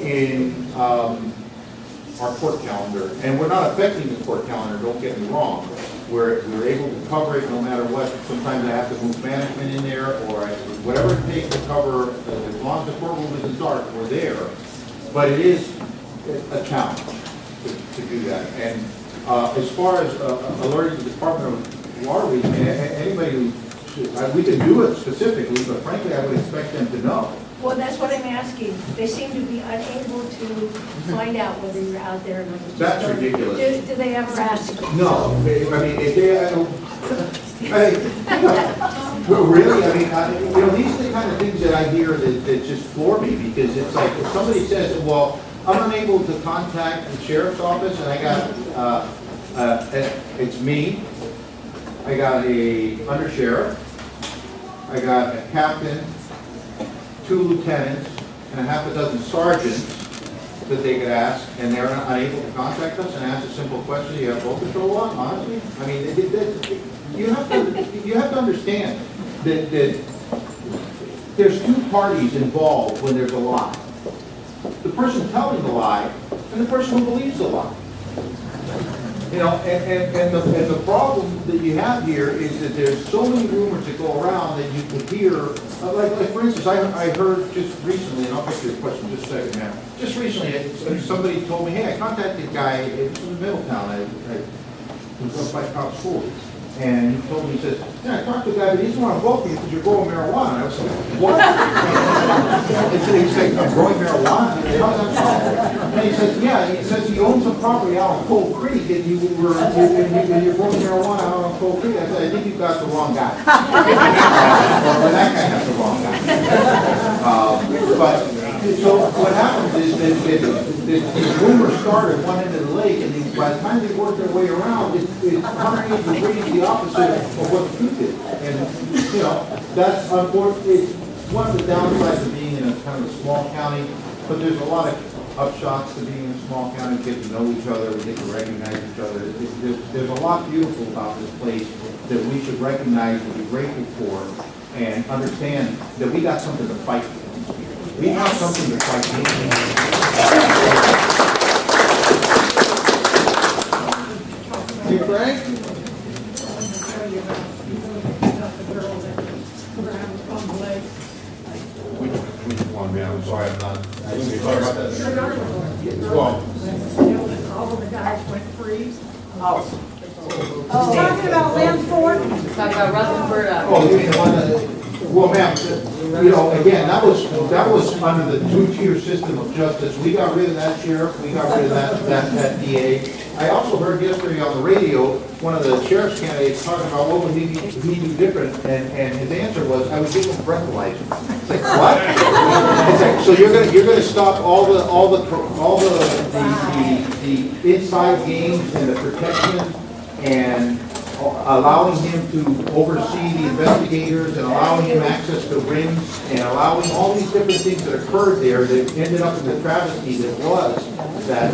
Speaker 2: in our court calendar. And we're not affecting the court calendar, don't get me wrong. We're able to cover it no matter what. Sometimes I have to move management in there, or whatever it takes to cover, as long as the courtroom isn't dark, we're there. But it is a challenge to do that. And as far as alerting the Department of Waterways, anybody who, we can do it specifically, but frankly, I would expect them to know.
Speaker 4: Well, that's what I'm asking. They seem to be unable to find out whether you're out there.
Speaker 2: That's ridiculous.
Speaker 4: Do they ever ask?
Speaker 2: No, I mean, if they, well, really, I mean, you know, these are the kind of things that I hear that just floor me, because it's like, if somebody says, well, I'm unable to contact the sheriff's office, and I got, it's me, I got a undersheriff, I got a captain, 2 lieutenants, and a half a dozen sergeants that they could ask, and they're unable to contact us and ask a simple question, do you have boat patrol on, honestly? I mean, you have to understand that there's 2 parties involved when there's a lie. The person telling the lie and the person who believes the lie. You know, and the problem that you have here is that there's so many rumors that go around that you could hear, like for instance, I heard just recently, and I'll get to your question in just a second, man. Just recently, somebody told me, hey, I contacted a guy in Middletown, I was up by Cops School. And he told me, he says, yeah, I talked to a guy, but he doesn't want to vote for you because you're growing marijuana. I was like, what? He's like, I'm growing marijuana? How's that possible? And he says, yeah, he says he owns some property out on Cold Creek, and you're growing marijuana out on Cold Creek. I said, I think you got the wrong guy. Or that guy has the wrong guy. But, so what happens is that the rumors start at one end of the lake, and by the time they work their way around, it's 180 degrees the opposite of what the truth is. And, you know, that's unfortunate. It's one of the downsides of being in a kind of a small county, but there's a lot of upshots to being in a small county. We get to know each other, we get to recognize each other. There's a lot beautiful about this place that we should recognize and be grateful for, and understand that we got something to fight for. We have something to fight for.
Speaker 1: Hey, Frank?
Speaker 2: Which one, man? I'm sorry, I'm not. I didn't talk about that. Well,
Speaker 8: All of the guys went free.
Speaker 6: Talking about Land Ford?
Speaker 7: Talk about Rutherford.
Speaker 2: oh, you mean the one that, Well, ma'am, again, that was under the two-tier system of justice. We got rid of that sheriff, we got rid of that DA. I also heard yesterday on the radio, one of the sheriff's candidates talking about what would he do different, and his answer was, I would give him breathalyzer. It's like, what? It's like, so you're gonna stop all the inside games and the protection and allowing him to oversee the investigators and allowing him access to rings and allowing all these different things that occurred there that ended up in the travesty that was that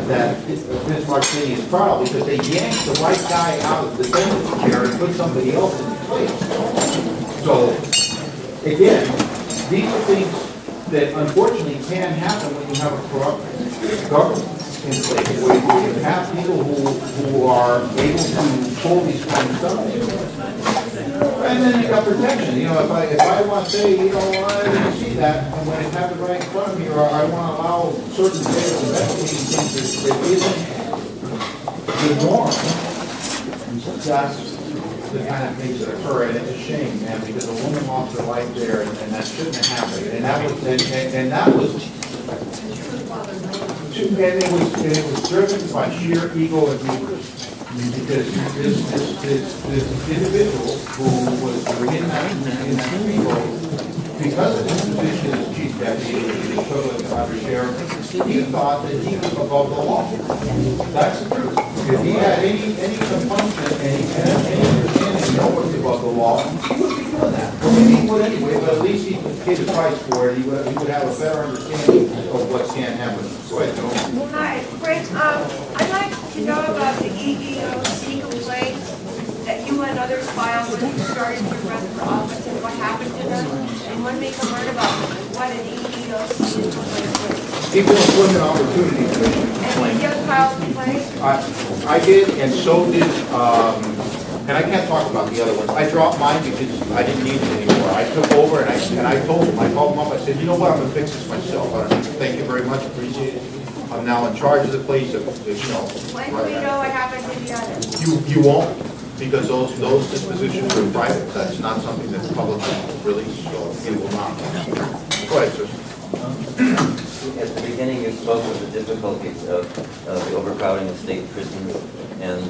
Speaker 2: Ms. Martini's trial, because they yanked the right guy out of the defendant's chair and put somebody else in place. So, again, these are things that unfortunately can happen when you have a corrupt government in place, where you have people who are able to pull these kind of stuff. And then you got protection. If I want to say, I didn't see that, and when it happened right in front of me, or I want to allow certain ways of investigating things that isn't the norm, that's the kind of things that occur, and it's a shame, man, because a woman lost her life there, and that shouldn't have happened. And it was driven by sheer ego and hubris. Because this individual who was in that ego, because of his position as chief deputy, the equivalent of under sheriff, he thought that he was above the law. That's the truth. If he had any compunction and he had any understanding of what was above the law, he would be doing that. Well, maybe he would anyway, but at least he could pay the price for it. He would have a better understanding of what can happen. Go ahead, Joe.
Speaker 4: Hi, Frank, I'd like to know about the EEOC complaints that you and others filed when you started to run for office and what happened to them. And when we can learn about what an EEOC is complaint.
Speaker 2: Equal Employment Opportunity Commission
Speaker 4: And
Speaker 2: complaint.
Speaker 4: you filed complaints?
Speaker 2: I did, and so did, and I can't talk about the other ones. I dropped mine because I didn't need it anymore. I took over and I told them, I called them up, I said, you know what, I'm gonna fix this myself. Thank you very much, appreciate it. I'm now in charge of the place,
Speaker 4: When do we know what happened to the others?
Speaker 2: You won't, because those dispositions are private. That's not something that's publicly released, so it will not. Go ahead, sir.
Speaker 12: At the beginning, you spoke of the difficulties of the overcrowding of state prisons and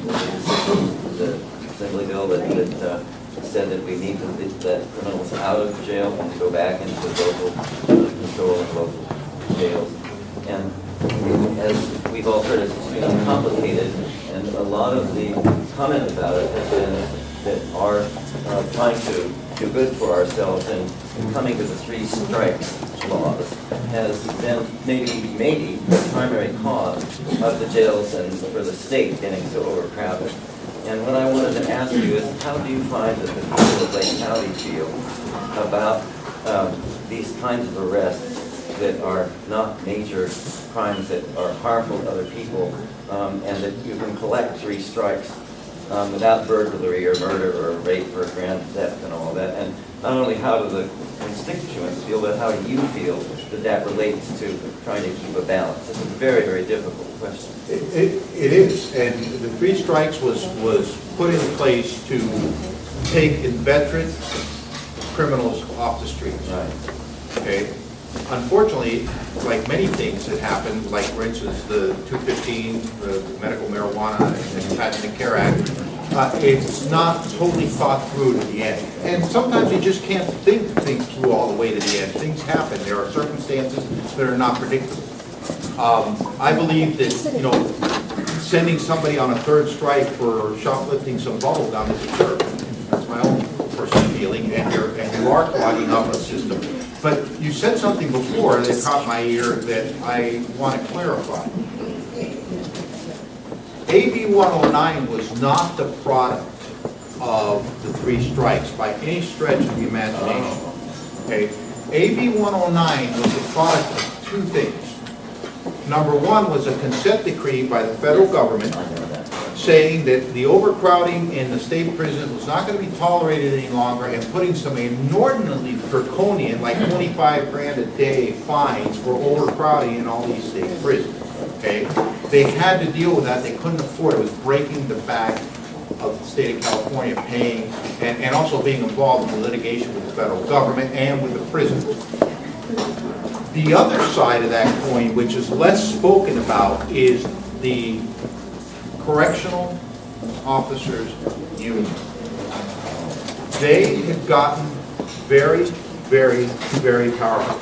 Speaker 12: the Assembly bill that said that we need to let criminals out of jail and to go back into local control and local jails. And as we've all heard, it's extremely complicated, and a lot of the comment about it has been that our trying to do good for ourselves and coming to the 3 strikes laws has been maybe the primary cause of the jails and for the state getting so overcrowded. And what I wanted to ask you is, how do you find that the people of Lake County feel about these kinds of arrests that are not major crimes that are harmful to other people, and that you can collect 3 strikes without burglary or murder or rape or grand theft and all that? And not only how do the constituents feel, but how do you feel that that relates to trying to keep a balance? It's a very, very difficult question.
Speaker 2: It is, and the 3 strikes was put in place to take inveterate criminals off the streets.
Speaker 12: Right.
Speaker 2: Okay. Unfortunately, like many things that happen, like for instance the 215, the medical marijuana, and the Patent and Care Act, it's not totally thought through to the end. And sometimes you just can't think things through all the way to the end. Things happen. There are circumstances that are not predictable. I believe that, sending somebody on a 3rd strike for shoplifting some bubble gum is absurd. That's my own personal feeling, and you are clogging up a system. But you said something before that caught my ear that I want to clarify. AB 109 was not the product of the 3 strikes by any stretch of the imagination. Okay? AB 109 was the product of 2 things. Number 1 was a consent decree by the federal government saying that the overcrowding in the state prison was not going to be tolerated any longer, and putting some inordinately draconian, like 25 grand a day fines for overcrowding in all these state prisons. Okay? They had to deal with that. They couldn't afford it. It was breaking the back of the state of California paying, and also being involved in litigation with the federal government and with the prisons. The other side of that coin, which is less spoken about, is the Correctional Officers Union. They have gotten very, very, very powerful.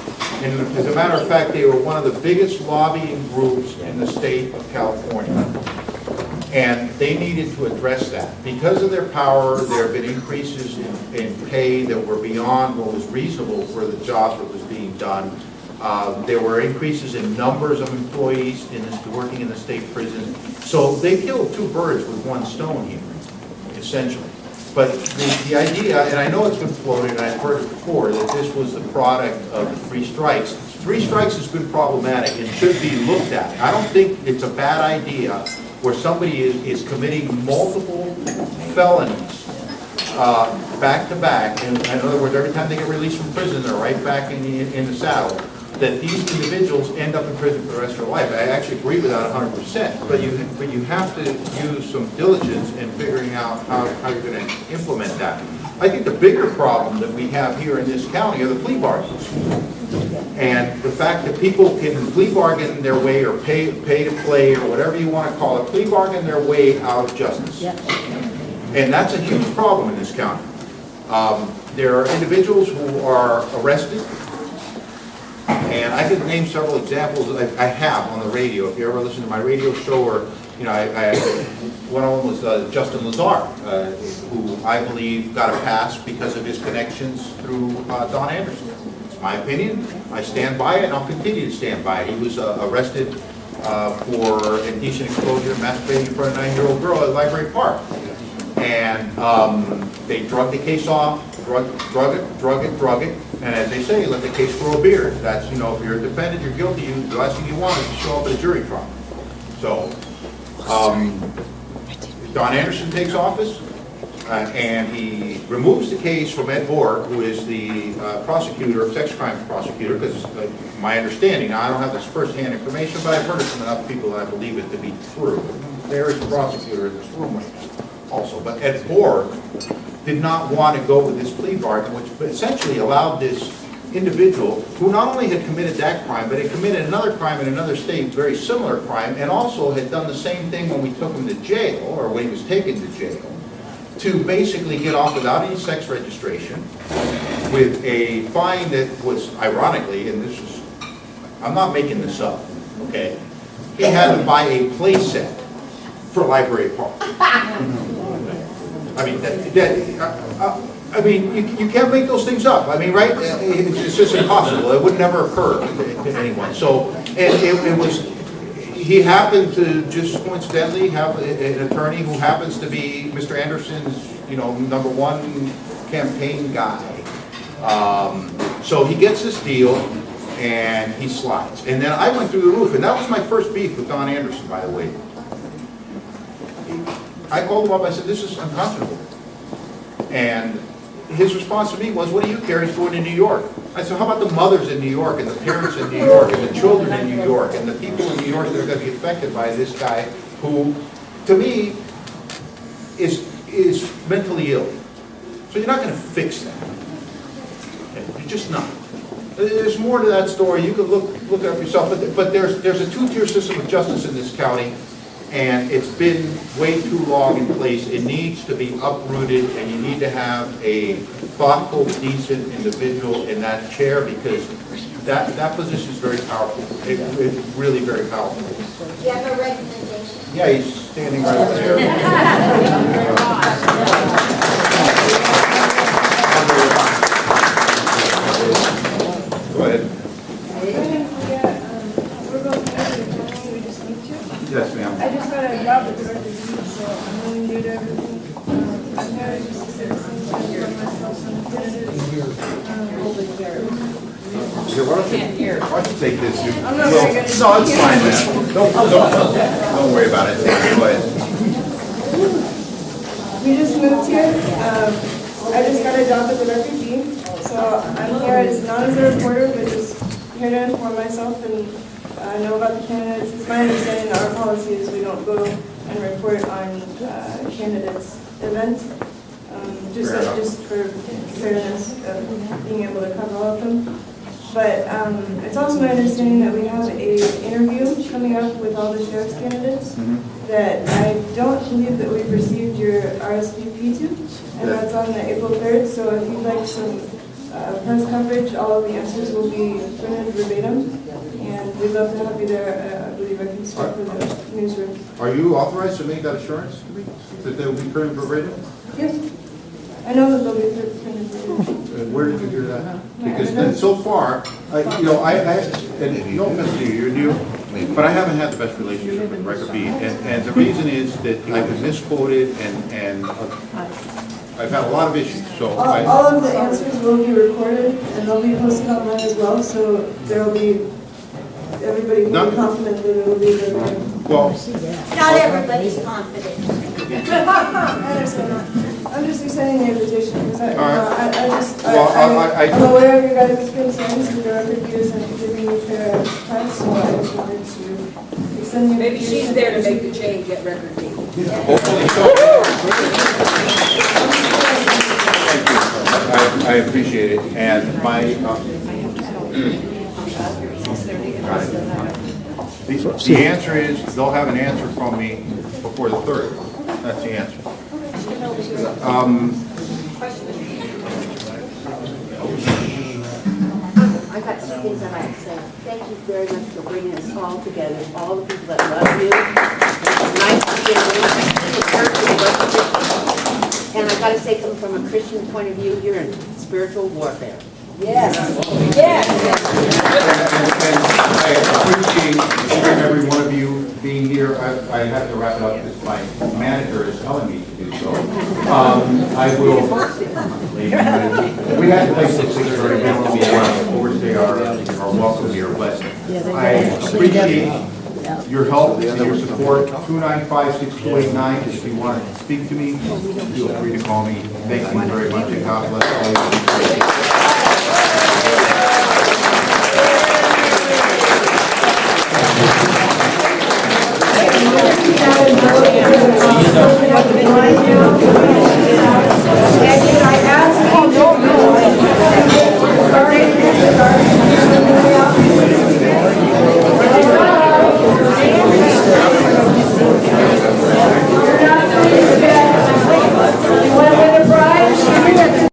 Speaker 2: And as a matter of fact, they were one of the biggest lobbying groups in the state of California. And they needed to address that. Because of their power, there have been increases in pay that were beyond what was reasonable for the job that was being done. There were increases in numbers of employees working in the state prison. So they killed two birds with one stone here, essentially. But the idea, and I know it's been floated, and I've heard it before, that this was the product of the three strikes. Three strikes has been problematic and should be looked at. I don't think it's a bad idea where somebody is committing multiple felonies back to back. And in other words, every time they get released from prison, they're right back in the saddle. That these individuals end up in prison for the rest of their life. I actually agree with that 100%, but you have to use some diligence in figuring out how you're going to implement that. I think the bigger problem that we have here in this county are the plea bargains. And the fact that people can plea bargain their way, or pay to play, or whatever you want to call it, plea bargain their way out of justice. And that's a huge problem in this county. There are individuals who are arrested, and I could name several examples that I have on the radio. If you ever listen to my radio show, or one of them was Justin Lazar, who I believe got a pass because of his connections through Don Anderson. It's my opinion. I stand by it, and I'll continue to stand by it. He was arrested for indecent exposure, masturbating in front of a 9-year-old girl at Library Park. And they drug the case off, drug it, and as they say, let the case grow a beard. That's, if you're a defendant, you're guilty, the last thing you want is to show up at a jury trial. So, Don Anderson takes office, and he removes the case from Ed Borg, who is the prosecutor, sex crimes prosecutor, because my understanding, now I don't have this first-hand information, but I've heard it from enough people that I believe it to be true. There is a prosecutor in this room also, but Ed Borg did not want to go with this plea bargain, which essentially allowed this individual, who not only had committed that crime, but had committed another crime in another state, very similar crime, and also had done the same thing when we took him to jail, or when he was taken to jail, to basically get off without any sex registration, with a fine that was, ironically, and this is, I'm not making this up, okay? He had to buy a play set for Library Park. I mean, you can't make those things up. I mean, right? It's just impossible. It would never occur to anyone. So, and it was, he happened to just coincidentally have an attorney who happens to be Mr. Anderson's, #1 campaign guy. So he gets this deal and he slides. And then I went through the roof, and that was my first beef with Don Anderson, by the way. I called him up, I said, this is unconscionable. And his response to me was, what do you care? He's going to New York. I said, how about the mothers in New York, and the parents in New York, and the children in New York, and the people in New York that are going to be affected by this guy who, to me, is mentally ill. So you're not going to fix that. You're just not. There's more to that story. You could look it up yourself. But there's a two-tier system of justice in this county, and it's been way too long in place. It needs to be uprooted, and you need to have a thoughtful, decent individual in that chair, because that position is very powerful. It's really very powerful.
Speaker 4: Do you have a recommendation?
Speaker 2: Yeah, he's standing right over there. Go ahead. Yes, ma'am.
Speaker 8: I just got a job at the record deed, so I'm really new to everything. I'm here just a citizen, I give myself some credit.
Speaker 2: Here, why don't you take this?
Speaker 8: I'm not very good at
Speaker 2: No, it's fine, man. Don't worry about it. Go ahead.
Speaker 8: We just moved here. I just got a job at the record deed, so I'm here not as a reporter, but just here to inform myself and know about the candidates. It's my understanding that our policy is we don't go
Speaker 13: and report on candidates' events. Just for fairness of being able to cover all of them. But it's also my understanding that we have a interview coming up with all the sheriff's candidates that I don't believe that we've received your RSVP to, and that's on the April 3rd. So if you'd like some press coverage, all of the answers will be printed verbatim, and we'd love to have you there. I believe I can speak for the newsroom.
Speaker 2: Are you authorized to make that assurance to me, that they will be printed verbatim?
Speaker 13: Yes. I know that they'll be printed verbatim.
Speaker 2: Where did you hear that? Because then so far, you know, and no offense to you, you're new, but I haven't had the best relationship with Record B. And the reason is that I've been misquoted and I've had a lot of issues, so.
Speaker 13: All of the answers will be recorded and they'll be posted online as well, so there'll be, everybody can be confident that it will be verbatim.
Speaker 2: Well,
Speaker 4: Not everybody's confident.
Speaker 13: I understand that. I'm just extending the invitation because
Speaker 2: Well,
Speaker 13: I'm aware of your guys' concerns with the record views and giving you fair press, so I just wanted to extend the invitation.
Speaker 5: Maybe she's there to make the change at Record B.
Speaker 2: I appreciate it, and my, the answer is, they'll have an answer from me before the 3rd. That's the answer.
Speaker 14: I've got two things I'd like to say. Thank you very much for bringing us all together, all the people that love you. It's nice to see you. And I've got to say, coming from a Christian point of view, you're in spiritual warfare.
Speaker 5: Yes. Yes.
Speaker 2: And I appreciate every one of you being here. I have to wrap it up because my manager is telling me to do so. I will. We had to play 6:30. We don't want to overstay our welcome here, but I appreciate your help and your support. 295-6289. If you want to speak to me, feel free to call me. Thank you very much, and God bless all of you.
Speaker 13: Thank you.